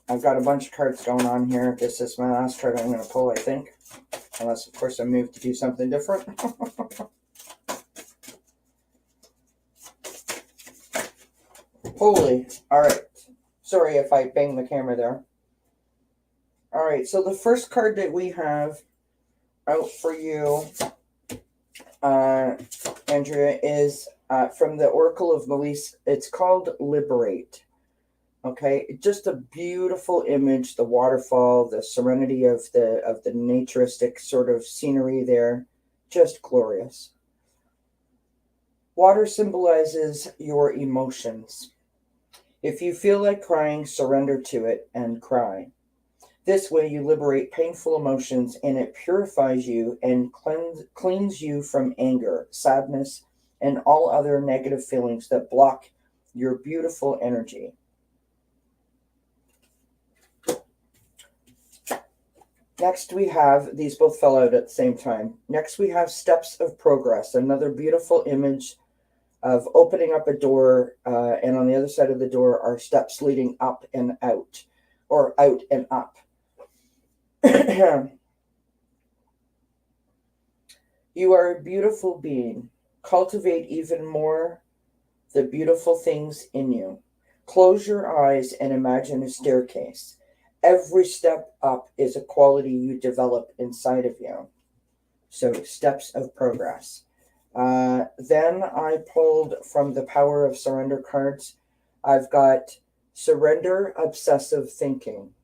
I've got a bunch of cards going on here. This is my last card I'm going to pull, I think. Unless, of course, I move to do something different. Holy. All right. Sorry if I banged the camera there. All right. So the first card that we have out for you, Andrea, is from the Oracle of Malice. It's called Liberate. Okay, just a beautiful image, the waterfall, the serenity of the naturistic sort of scenery there, just glorious. Water symbolizes your emotions. If you feel like crying, surrender to it and cry. This way you liberate painful emotions, and it purifies you and cleans you from anger, sadness, and all other negative feelings that block your beautiful energy. Next we have, these both fell out at the same time. Next we have Steps of Progress, another beautiful image of opening up a door, and on the other side of the door are steps leading up and out, or out and up. You are a beautiful being. Cultivate even more the beautiful things in you. Close your eyes and imagine a staircase. Every step up is a quality you develop inside of you. So, steps of progress. Then I pulled from the Power of Surrender cards. I've got Surrender Obsessive Thinking.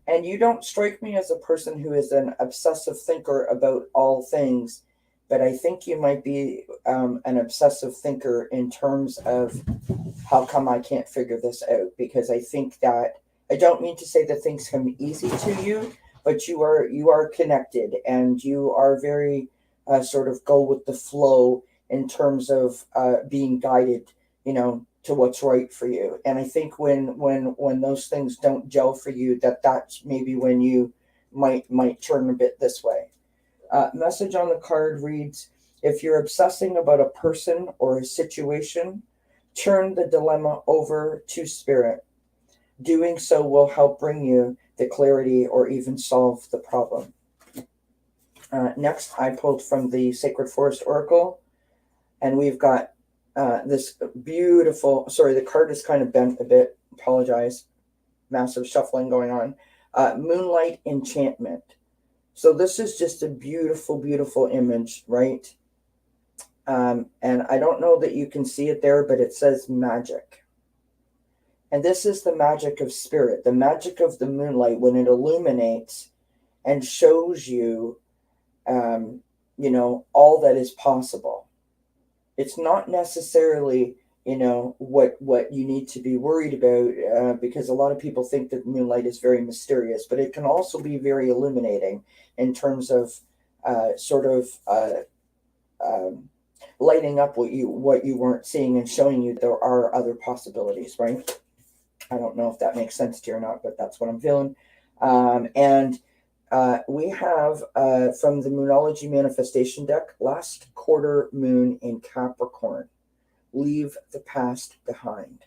And you don't strike me as a person who is an obsessive thinker about all things, but I think you might be an obsessive thinker in terms of how come I can't figure this out, because I think that, I don't mean to say that things come easy to you, but you are connected, and you are very sort of go with the flow in terms of being guided, to what's right for you. And I think when those things don't gel for you, that's maybe when you might turn a bit this way. Message on the card reads, if you're obsessing about a person or a situation, turn the dilemma over to spirit. Doing so will help bring you the clarity or even solve the problem. Next, I pulled from the Sacred Forest Oracle, and we've got this beautiful, sorry, the card is kind of bent a bit, apologize, massive shuffling going on. Moonlight Enchantment. So this is just a beautiful, beautiful image, right? And I don't know that you can see it there, but it says magic. And this is the magic of spirit, the magic of the moonlight when it illuminates and shows you, all that is possible. It's not necessarily, what you need to be worried about, because a lot of people think that moonlight is very mysterious, but it can also be very illuminating in terms of lighting up what you weren't seeing and showing you there are other possibilities, right? I don't know if that makes sense to you or not, but that's what I'm feeling. And we have from the Moonology Manifestation Deck, last quarter moon in Capricorn. Leave the past behind.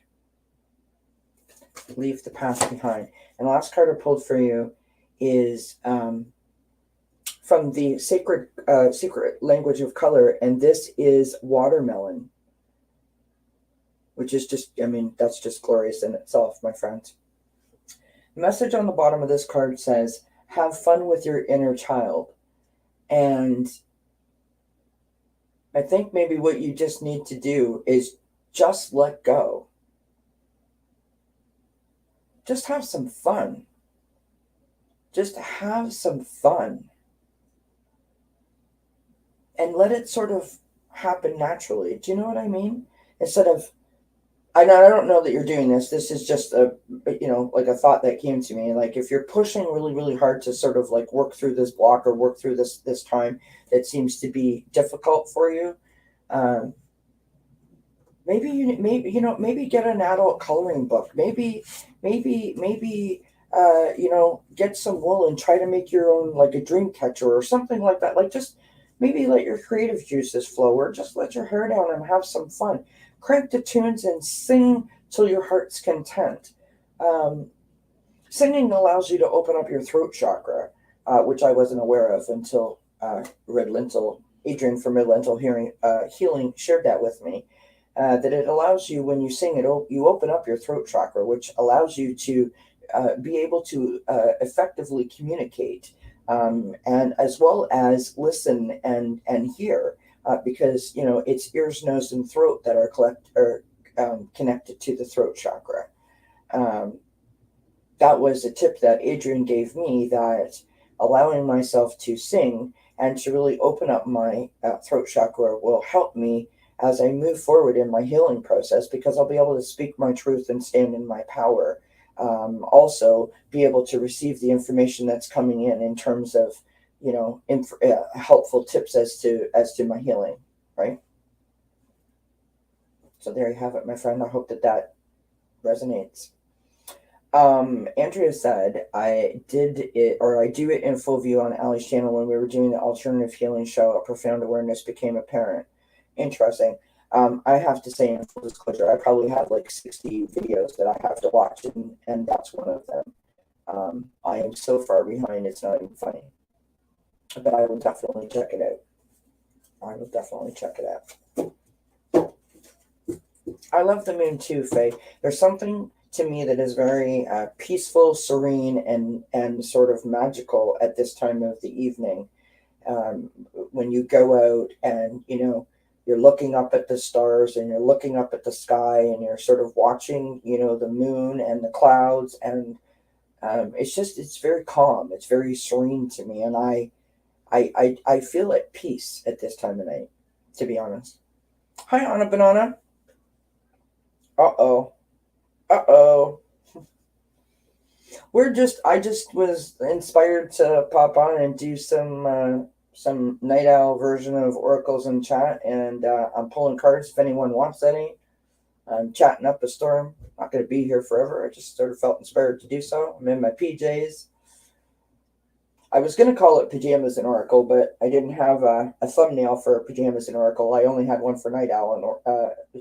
Leave the past behind. And the last card I pulled for you is from the Sacred Language of Color, and this is Watermelon, which is just, that's just glorious in itself, my friends. The message on the bottom of this card says, have fun with your inner child. And I think maybe what you just need to do is just let go. Just have some fun. Just have some fun. And let it sort of happen naturally. Do you know what I mean? Instead of, I don't know that you're doing this. This is just a thought that came to me. Like, if you're pushing really, really hard to sort of like work through this block or work through this time that seems to be difficult for you, maybe get an adult coloring book. Maybe get some wool and try to make your own, like a dream catcher or something like that. Like, just maybe let your creative juices flow, or just let your hair down and have some fun. Crank the tunes and sing till your heart's content. Singing allows you to open up your throat chakra, which I wasn't aware of until Adrian from Red Lentil Healing shared that with me. That it allows you, when you sing it, you open up your throat chakra, which allows you to be able to effectively communicate, and as well as listen and hear. Because it's ears, nose, and throat that are connected to the throat chakra. That was a tip that Adrian gave me, that allowing myself to sing and to really open up my throat chakra will help me as I move forward in my healing process, because I'll be able to speak my truth and stand in my power. Also be able to receive the information that's coming in terms of helpful tips as to my healing, right? So there you have it, my friend. I hope that resonates. Andrea said I did it, or I do it in full view on Ali's channel when we were doing the alternative healing show. A profound awareness became apparent. Interesting. I have to say, in full disclosure, I probably have like 60 videos that I have to watch, and that's one of them. I am so far behind, it's not even funny. But I will definitely check it out. I will definitely check it out. I love the moon too, Faye. There's something to me that is very peaceful, serene, and sort of magical at this time of the evening. When you go out and you're looking up at the stars and you're looking up at the sky and you're sort of watching the moon and the clouds, and it's very calm. It's very serene to me, and I feel at peace at this time of night, to be honest. Hi, Anna Banana. Uh-oh. Uh-oh. I just was inspired to pop on and do some night owl version of Oracles in chat, and I'm pulling cards if anyone wants any. I'm chatting up a storm. Not going to be here forever. I just sort of felt inspired to do so. I'm in my PJs. I was going to call it Pajamas and Oracle, but I didn't have a thumbnail for Pajamas and Oracle. I only had one for Night Owl,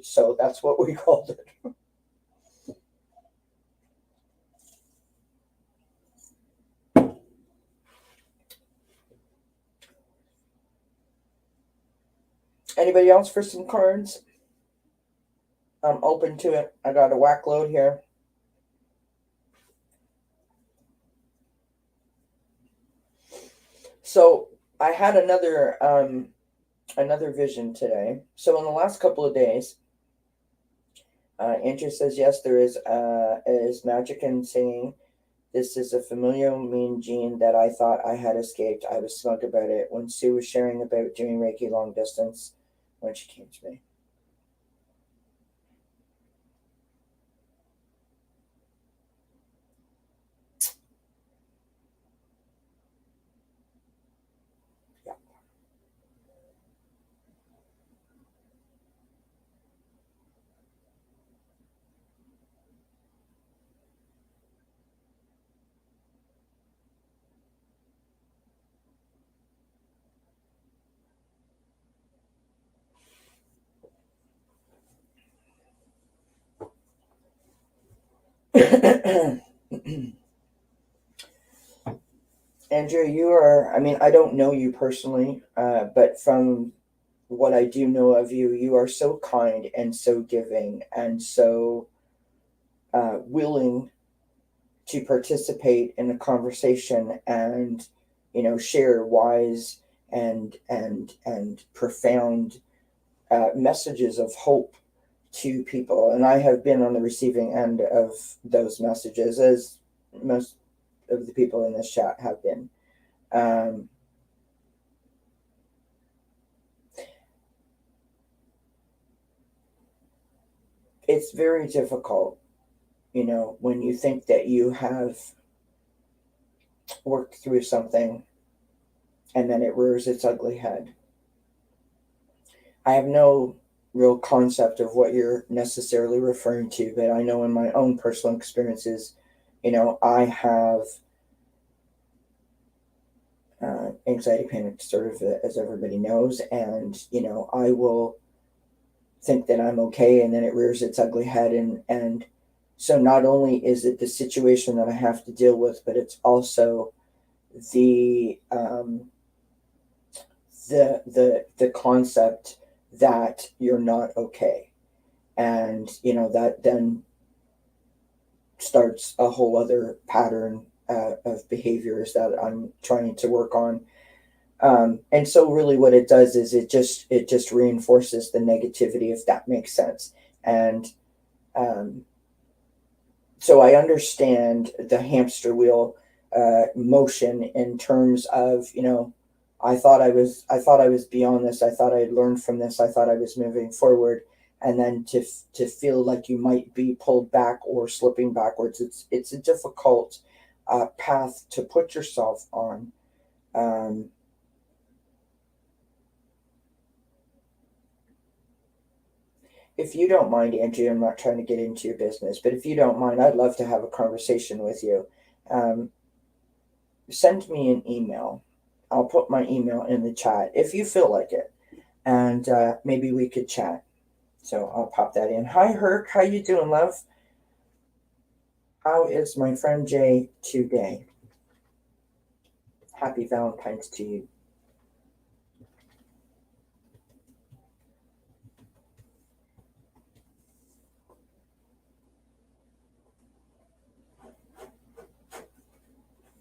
so that's what we called it. Anybody else for some cards? I'm open to it. I got a whack load here. So I had another vision today. So in the last couple of days, Andrew says yes, there is magic in singing. This is a familial mean gene that I thought I had escaped. I was smug about it when Sue was sharing about doing Reiki long distance when she came to me. Andrew, I don't know you personally, but from what I do know of you, you are so kind and so giving and so willing to participate in a conversation and share wise and profound messages of hope to people. And I have been on the receiving end of those messages, as most of the people in this chat have been. It's very difficult, when you think that you have worked through something and then it rears its ugly head. I have no real concept of what you're necessarily referring to, but I know in my own personal experiences, I have anxiety, panic disorder, as everybody knows, and I will think that I'm okay, and then it rears its ugly head, and so not only is it the situation that I have to deal with, but it's also the concept that you're not okay, and that then starts a whole other pattern of behaviors that I'm trying to work on. And so really what it does is it just reinforces the negativity, if that makes sense. And so I understand the hamster wheel motion in terms of, I thought I was beyond this. I thought I had learned from this. I thought I was moving forward. And then to feel like you might be pulled back or slipping backwards, it's a difficult path to put yourself on. if you don't mind, Andrea, I'm not trying to get into your business, but if you don't mind, I'd love to have a conversation with you. Send me an email. I'll put my email in the chat if you feel like it, and maybe we could chat. So I'll pop that in. Hi, Herc. How you doing, love? How is my friend Jay today? Happy Valentine's to you.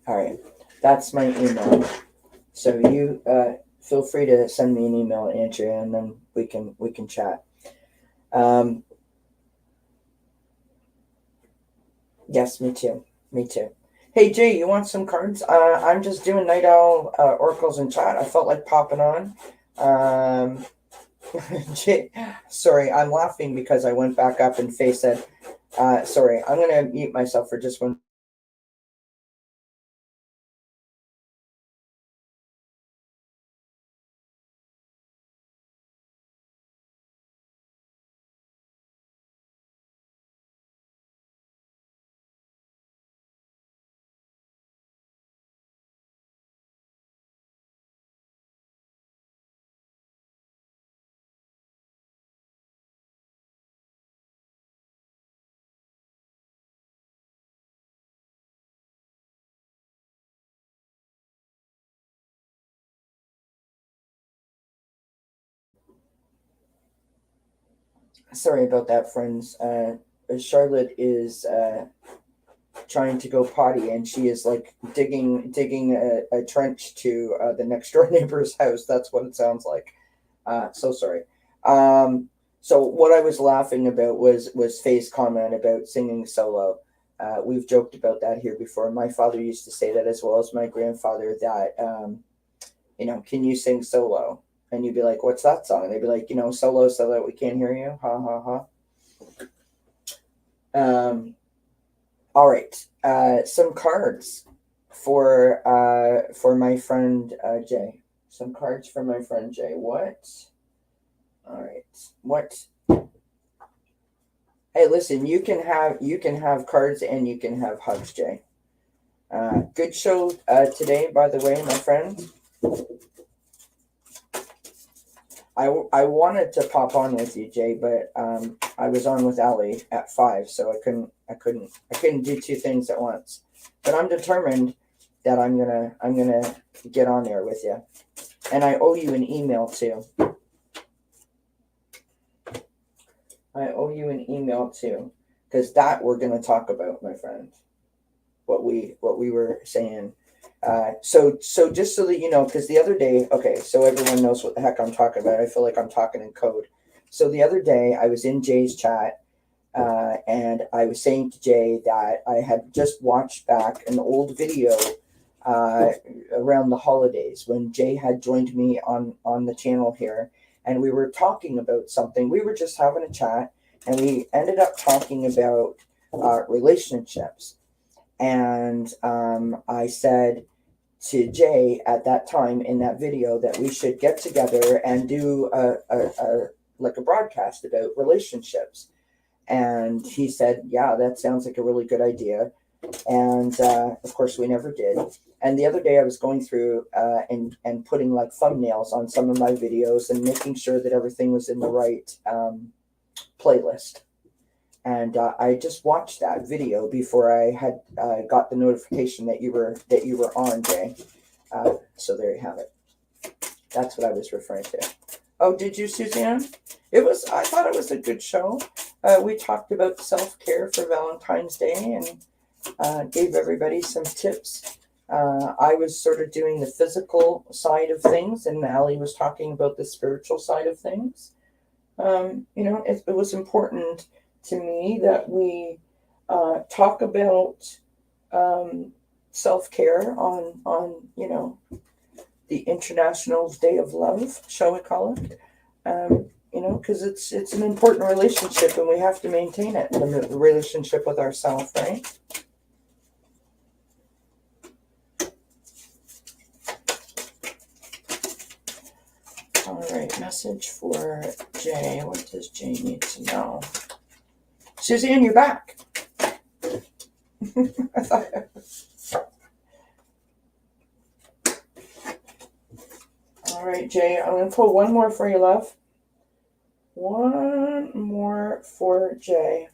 All right, that's my email. So you feel free to send me an email, Andrea, and then we can chat. Yes, me too. Me too. Hey Jay, you want some cards? I'm just doing Night Owl oracles in chat. I felt like popping on. Jay, sorry, I'm laughing because I went back up and Faye said, sorry, I'm gonna mute myself for just one. Sorry about that, friends. Charlotte is trying to go potty, and she is like digging a trench to the next door neighbor's house. That's what it sounds like. So sorry. So what I was laughing about was Faye's comment about singing solo. We've joked about that here before. My father used to say that, as well as my grandfather, that can you sing solo? And you'd be like, what's that song? And they'd be like, solo so that we can't hear you. Ha ha ha. All right. Some cards for my friend Jay. Some cards for my friend Jay. What? All right. What? Hey, listen. You can have cards and you can have hugs, Jay. Good show today, by the way, my friend. I wanted to pop on with you, Jay, but I was on with Allie at 5, so I couldn't do two things at once. But I'm determined that I'm gonna get on there with you, and I owe you an email too. Because that we're gonna talk about, my friend. What we were saying. So just so that you know, because the other day, okay, so everyone knows what the heck I'm talking about. I feel like I'm talking in code. So the other day I was in Jay's chat, and I was saying to Jay that I had just watched back an old video around the holidays when Jay had joined me on the channel here, and we were talking about something. We were just having a chat, and we ended up talking about relationships. And I said to Jay at that time in that video that we should get together and do a broadcast about relationships. And he said, yeah, that sounds like a really good idea. And of course, we never did. And the other day I was going through and putting like thumbnails on some of my videos and making sure that everything was in the right playlist. And I just watched that video before I had got the notification that you were on, Jay. So there you have it. That's what I was referring to. Oh, did you, Suzanne? I thought it was a good show. We talked about self-care for Valentine's Day and gave everybody some tips. I was sort of doing the physical side of things, and Allie was talking about the spiritual side of things. It was important to me that we talk about self-care on the International Day of Love, shall we call it? Because it's an important relationship and we have to maintain it, the relationship with ourselves, right? All right, message for Jay. What does Jay need to know? Suzanne, you're back. I thought... All right, Jay, I'm going to pull one more for you, love. One more for Jay.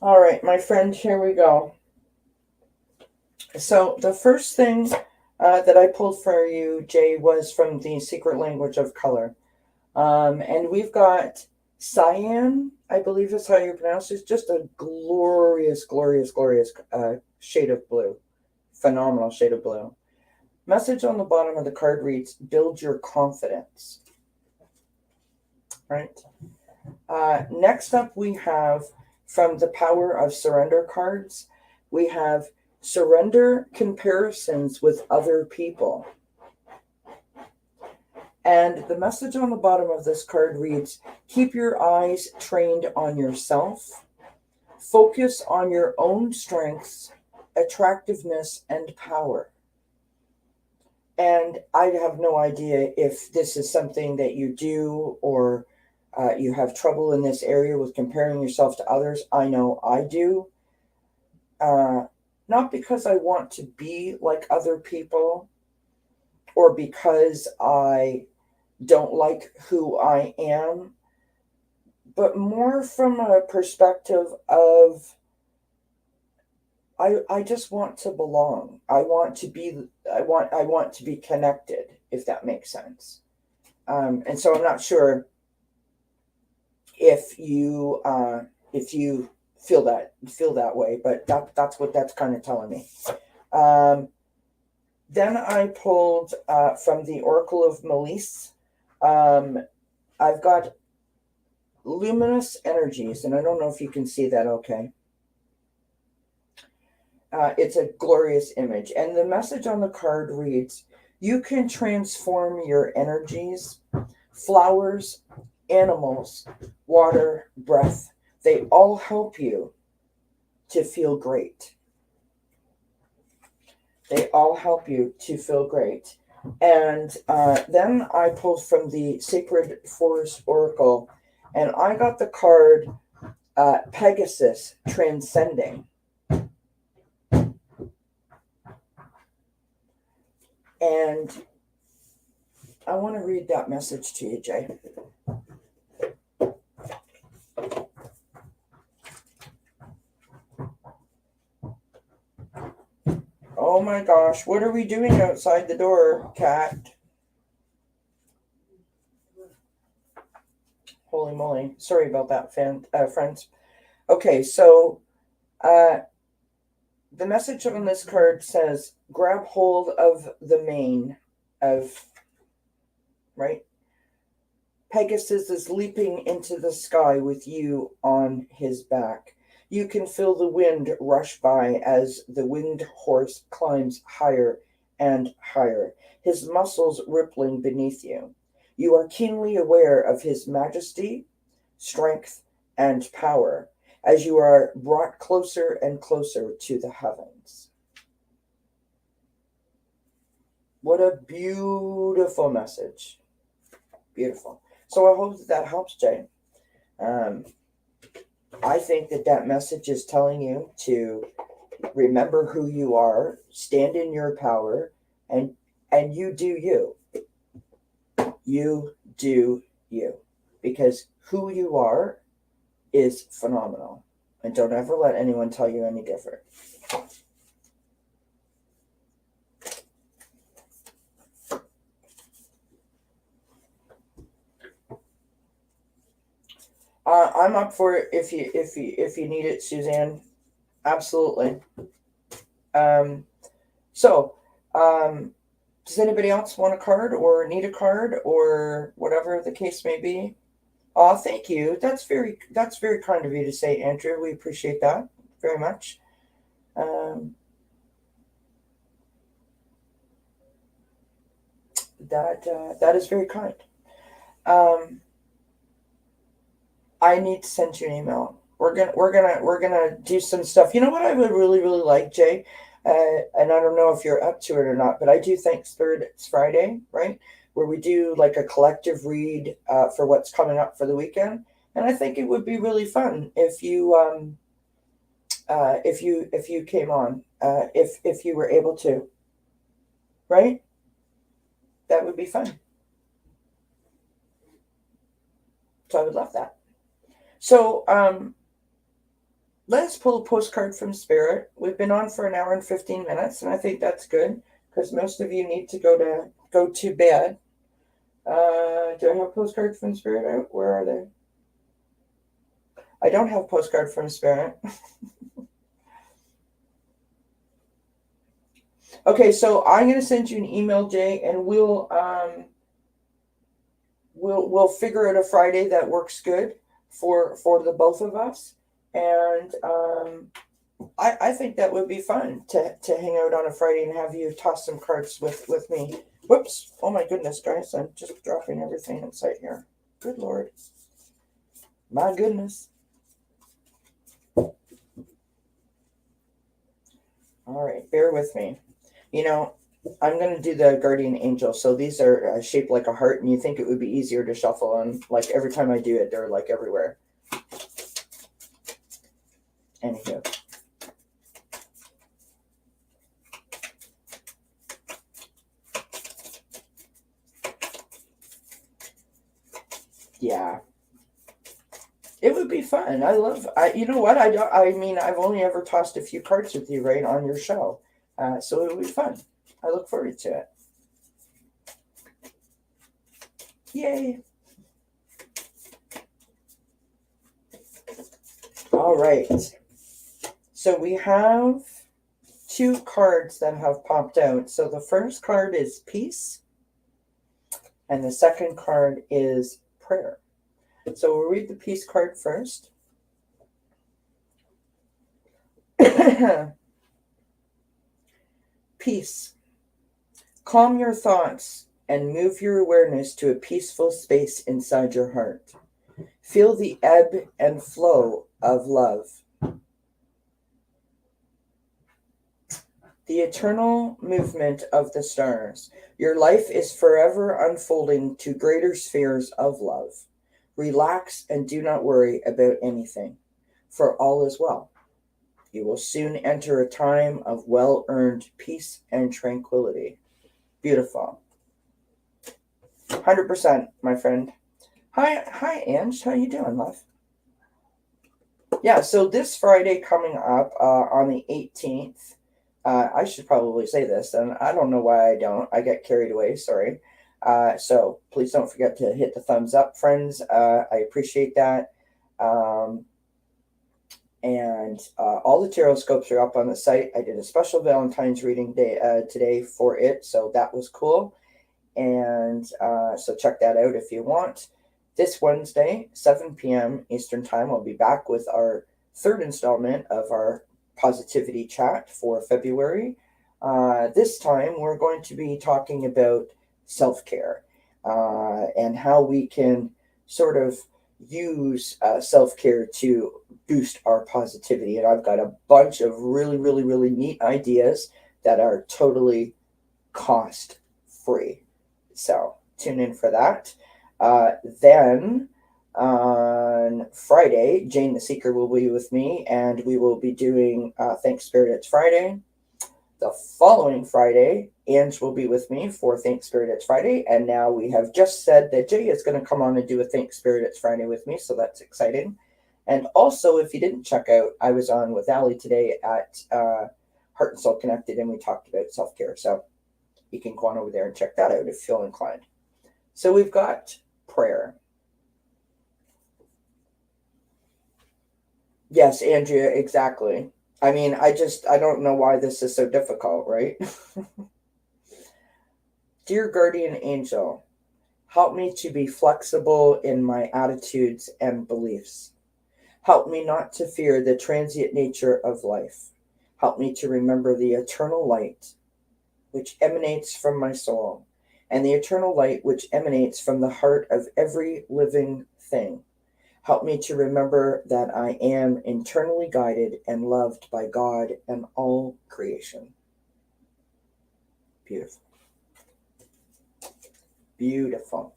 All right, my friend, here we go. So the first thing that I pulled for you, Jay, was from the Secret Language of Color. And we've got cyan, I believe is how you pronounce it. It's just a glorious, glorious, glorious shade of blue. Phenomenal shade of blue. Message on the bottom of the card reads, build your confidence. Right? Next up, we have from the Power of Surrender cards, we have surrender comparisons with other people. And the message on the bottom of this card reads, keep your eyes trained on yourself. Focus on your own strengths, attractiveness, and power. And I have no idea if this is something that you do or you have trouble in this area with comparing yourself to others. I know I do. Not because I want to be like other people or because I don't like who I am, but more from a perspective of I just want to belong. I want to be connected, if that makes sense. And so I'm not sure if you feel that way, but that's what that's kind of telling me. Then I pulled from the Oracle of Malice. I've got Luminous Energies, and I don't know if you can see that okay. It's a glorious image. And the message on the card reads, you can transform your energies, flowers, animals, water, breath. They all help you to feel great. They all help you to feel great. And then I pulled from the Sacred Forest Oracle, and I got the card Pegasus, Transcending. And I want to read that message to you, Jay. Oh my gosh, what are we doing outside the door, cat? Holy moly. Sorry about that, friends. Okay, so the message on this card says, grab hold of the mane of, right? Pegasus is leaping into the sky with you on his back. You can feel the wind rush by as the winged horse climbs higher and higher, his muscles rippling beneath you. You are keenly aware of his majesty, strength, and power as you are brought closer and closer to the heavens. What a beautiful message. Beautiful. So I hope that helps, Jay. I think that message is telling you to remember who you are, stand in your power, and you do you. You do you. Because who you are is phenomenal. And don't ever let anyone tell you any different. I'm up for it if you need it, Suzanne. Absolutely. Does anybody else want a card or need a card or whatever the case may be? Oh, thank you. That's very kind of you to say, Andrew. We appreciate that very much. that is very kind. I need to send you an email. We're gonna do some stuff. You know what I would really like, Jay, and I don't know if you're up to it or not, but I do think Spirit's Friday, right, where we do like a collective read for what's coming up for the weekend, and I think it would be really fun if you if you came on, if you were able to, right? That would be fun. So I would love that. So let's pull a postcard from Spirit. We've been on for an hour and 15 minutes, and I think that's good because most of you need to go to bed. Do I have postcard from Spirit out? Where are they? I don't have postcard from Spirit. Okay, so I'm going to send you an email, Jay, and we'll figure out a Friday that works good for the both of us. And I think that would be fun to hang out on a Friday and have you toss some cards with me. Whoops. Oh my goodness, guys. I'm just dropping everything inside here. Good Lord. My goodness. All right. Bear with me. You know, I'm going to do the Guardian Angel. So these are shaped like a heart, and you think it would be easier to shuffle. And like every time I do it, they're like everywhere. Anywho. Yeah. It would be fun. You know what? I mean, I've only ever tossed a few cards with you, right, on your show. So it would be fun. I look forward to it. Yay. All right. So we have 2 cards that have popped out. So the first card is Peace, and the second card is Prayer. So we'll read the Peace card first. Peace. Calm your thoughts and move your awareness to a peaceful space inside your heart. Feel the ebb and flow of love. The eternal movement of the stars. Your life is forever unfolding to greater spheres of love. Relax and do not worry about anything, for all is well. You will soon enter a time of well-earned peace and tranquility. Beautiful. 100%, my friend. Hi, Ange. How you doing, love? Yeah, so this Friday coming up on the 18th, I should probably say this, and I don't know why I don't. I get carried away, sorry. So please don't forget to hit the thumbs up, friends. I appreciate that. And all the tarot scopes are up on the site. I did a special Valentine's reading day today for it, so that was cool. And so check that out if you want. This Wednesday, 7 p.m. Eastern Time, I'll be back with our 3rd installment of our positivity chat for February. This time, we're going to be talking about self-care and how we can sort of use self-care to boost our positivity. And I've got a bunch of really neat ideas that are totally cost-free. So tune in for that. Then on Friday, Jane the Seeker will be with me, and we will be doing Thanks Spirit It's Friday. The following Friday, Ange will be with me for Thanks Spirit It's Friday, and now we have just said that Jay is going to come on and do a Thanks Spirit It's Friday with me, so that's exciting. And also, if you didn't check out, I was on with Allie today at Heart and Soul Connected, and we talked about self-care, so you can go on over there and check that out if you feel inclined. So we've got prayer. Yes, Andrea, exactly. I mean, I don't know why this is so difficult, right? Dear Guardian Angel, help me to be flexible in my attitudes and beliefs. Help me not to fear the transient nature of life. Help me to remember the eternal light which emanates from my soul, and the eternal light which emanates from the heart of every living thing. Help me to remember that I am internally guided and loved by God and all creation. Beautiful. Beautiful.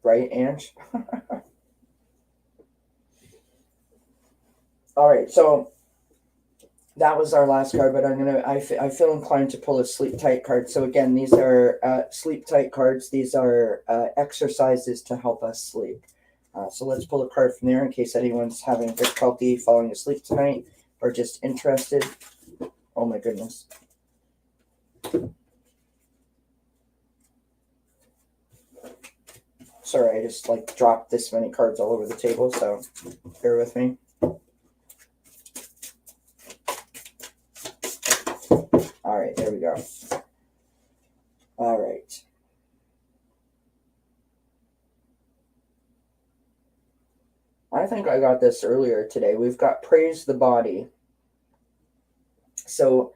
Right, Ange? All right, so that was our last card, but I feel inclined to pull a sleep tight card. So again, these are sleep tight cards. These are exercises to help us sleep. So let's pull a card from there in case anyone's having difficulty falling asleep tonight or just interested. Oh my goodness. Sorry, I just dropped this many cards all over the table, so bear with me. All right, there we go. All right. I think I got this earlier today. We've got praise the body. So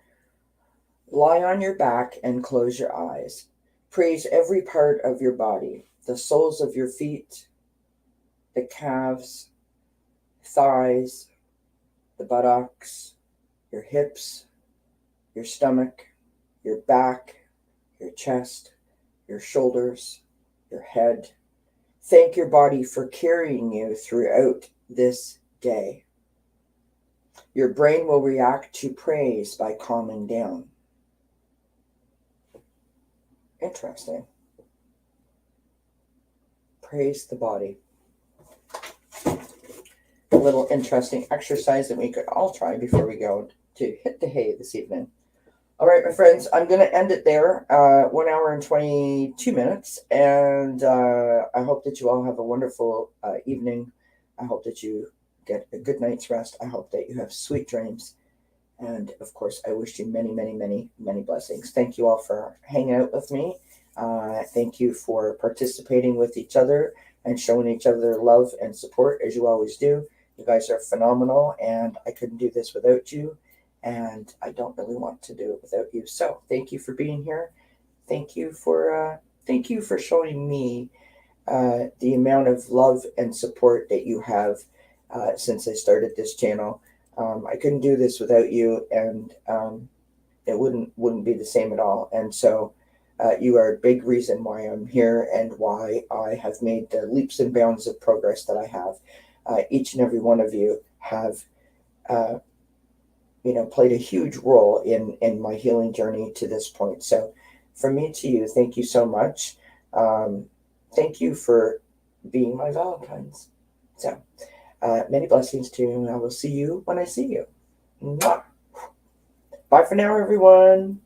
lie on your back and close your eyes. Praise every part of your body, the soles of your feet, the calves, thighs, the buttocks, your hips, your stomach, your back, your chest, your shoulders, your head. Thank your body for carrying you throughout this day. Your brain will react to praise by calming down. Interesting. Praise the body. A little interesting exercise that we could all try before we go to hit the hay this evening. All right, my friends, I'm going to end it there. 1 hour and 22 minutes. And I hope that you all have a wonderful evening. I hope that you get a good night's rest. I hope that you have sweet dreams. And of course, I wish you many, many, many, many blessings. Thank you all for hanging out with me. Thank you for participating with each other and showing each other love and support as you always do. You guys are phenomenal, and I couldn't do this without you. And I don't really want to do it without you. So thank you for being here. Thank you for showing me the amount of love and support that you have since I started this channel. I couldn't do this without you, and it wouldn't be the same at all. And so you are a big reason why I'm here and why I have made the leaps and bounds of progress that I have. Each and every one of you have played a huge role in my healing journey to this point. So from me to you, thank you so much. Thank you for being my Valentines. So many blessings to you, and I will see you when I see you. Mwah. Bye for now, everyone.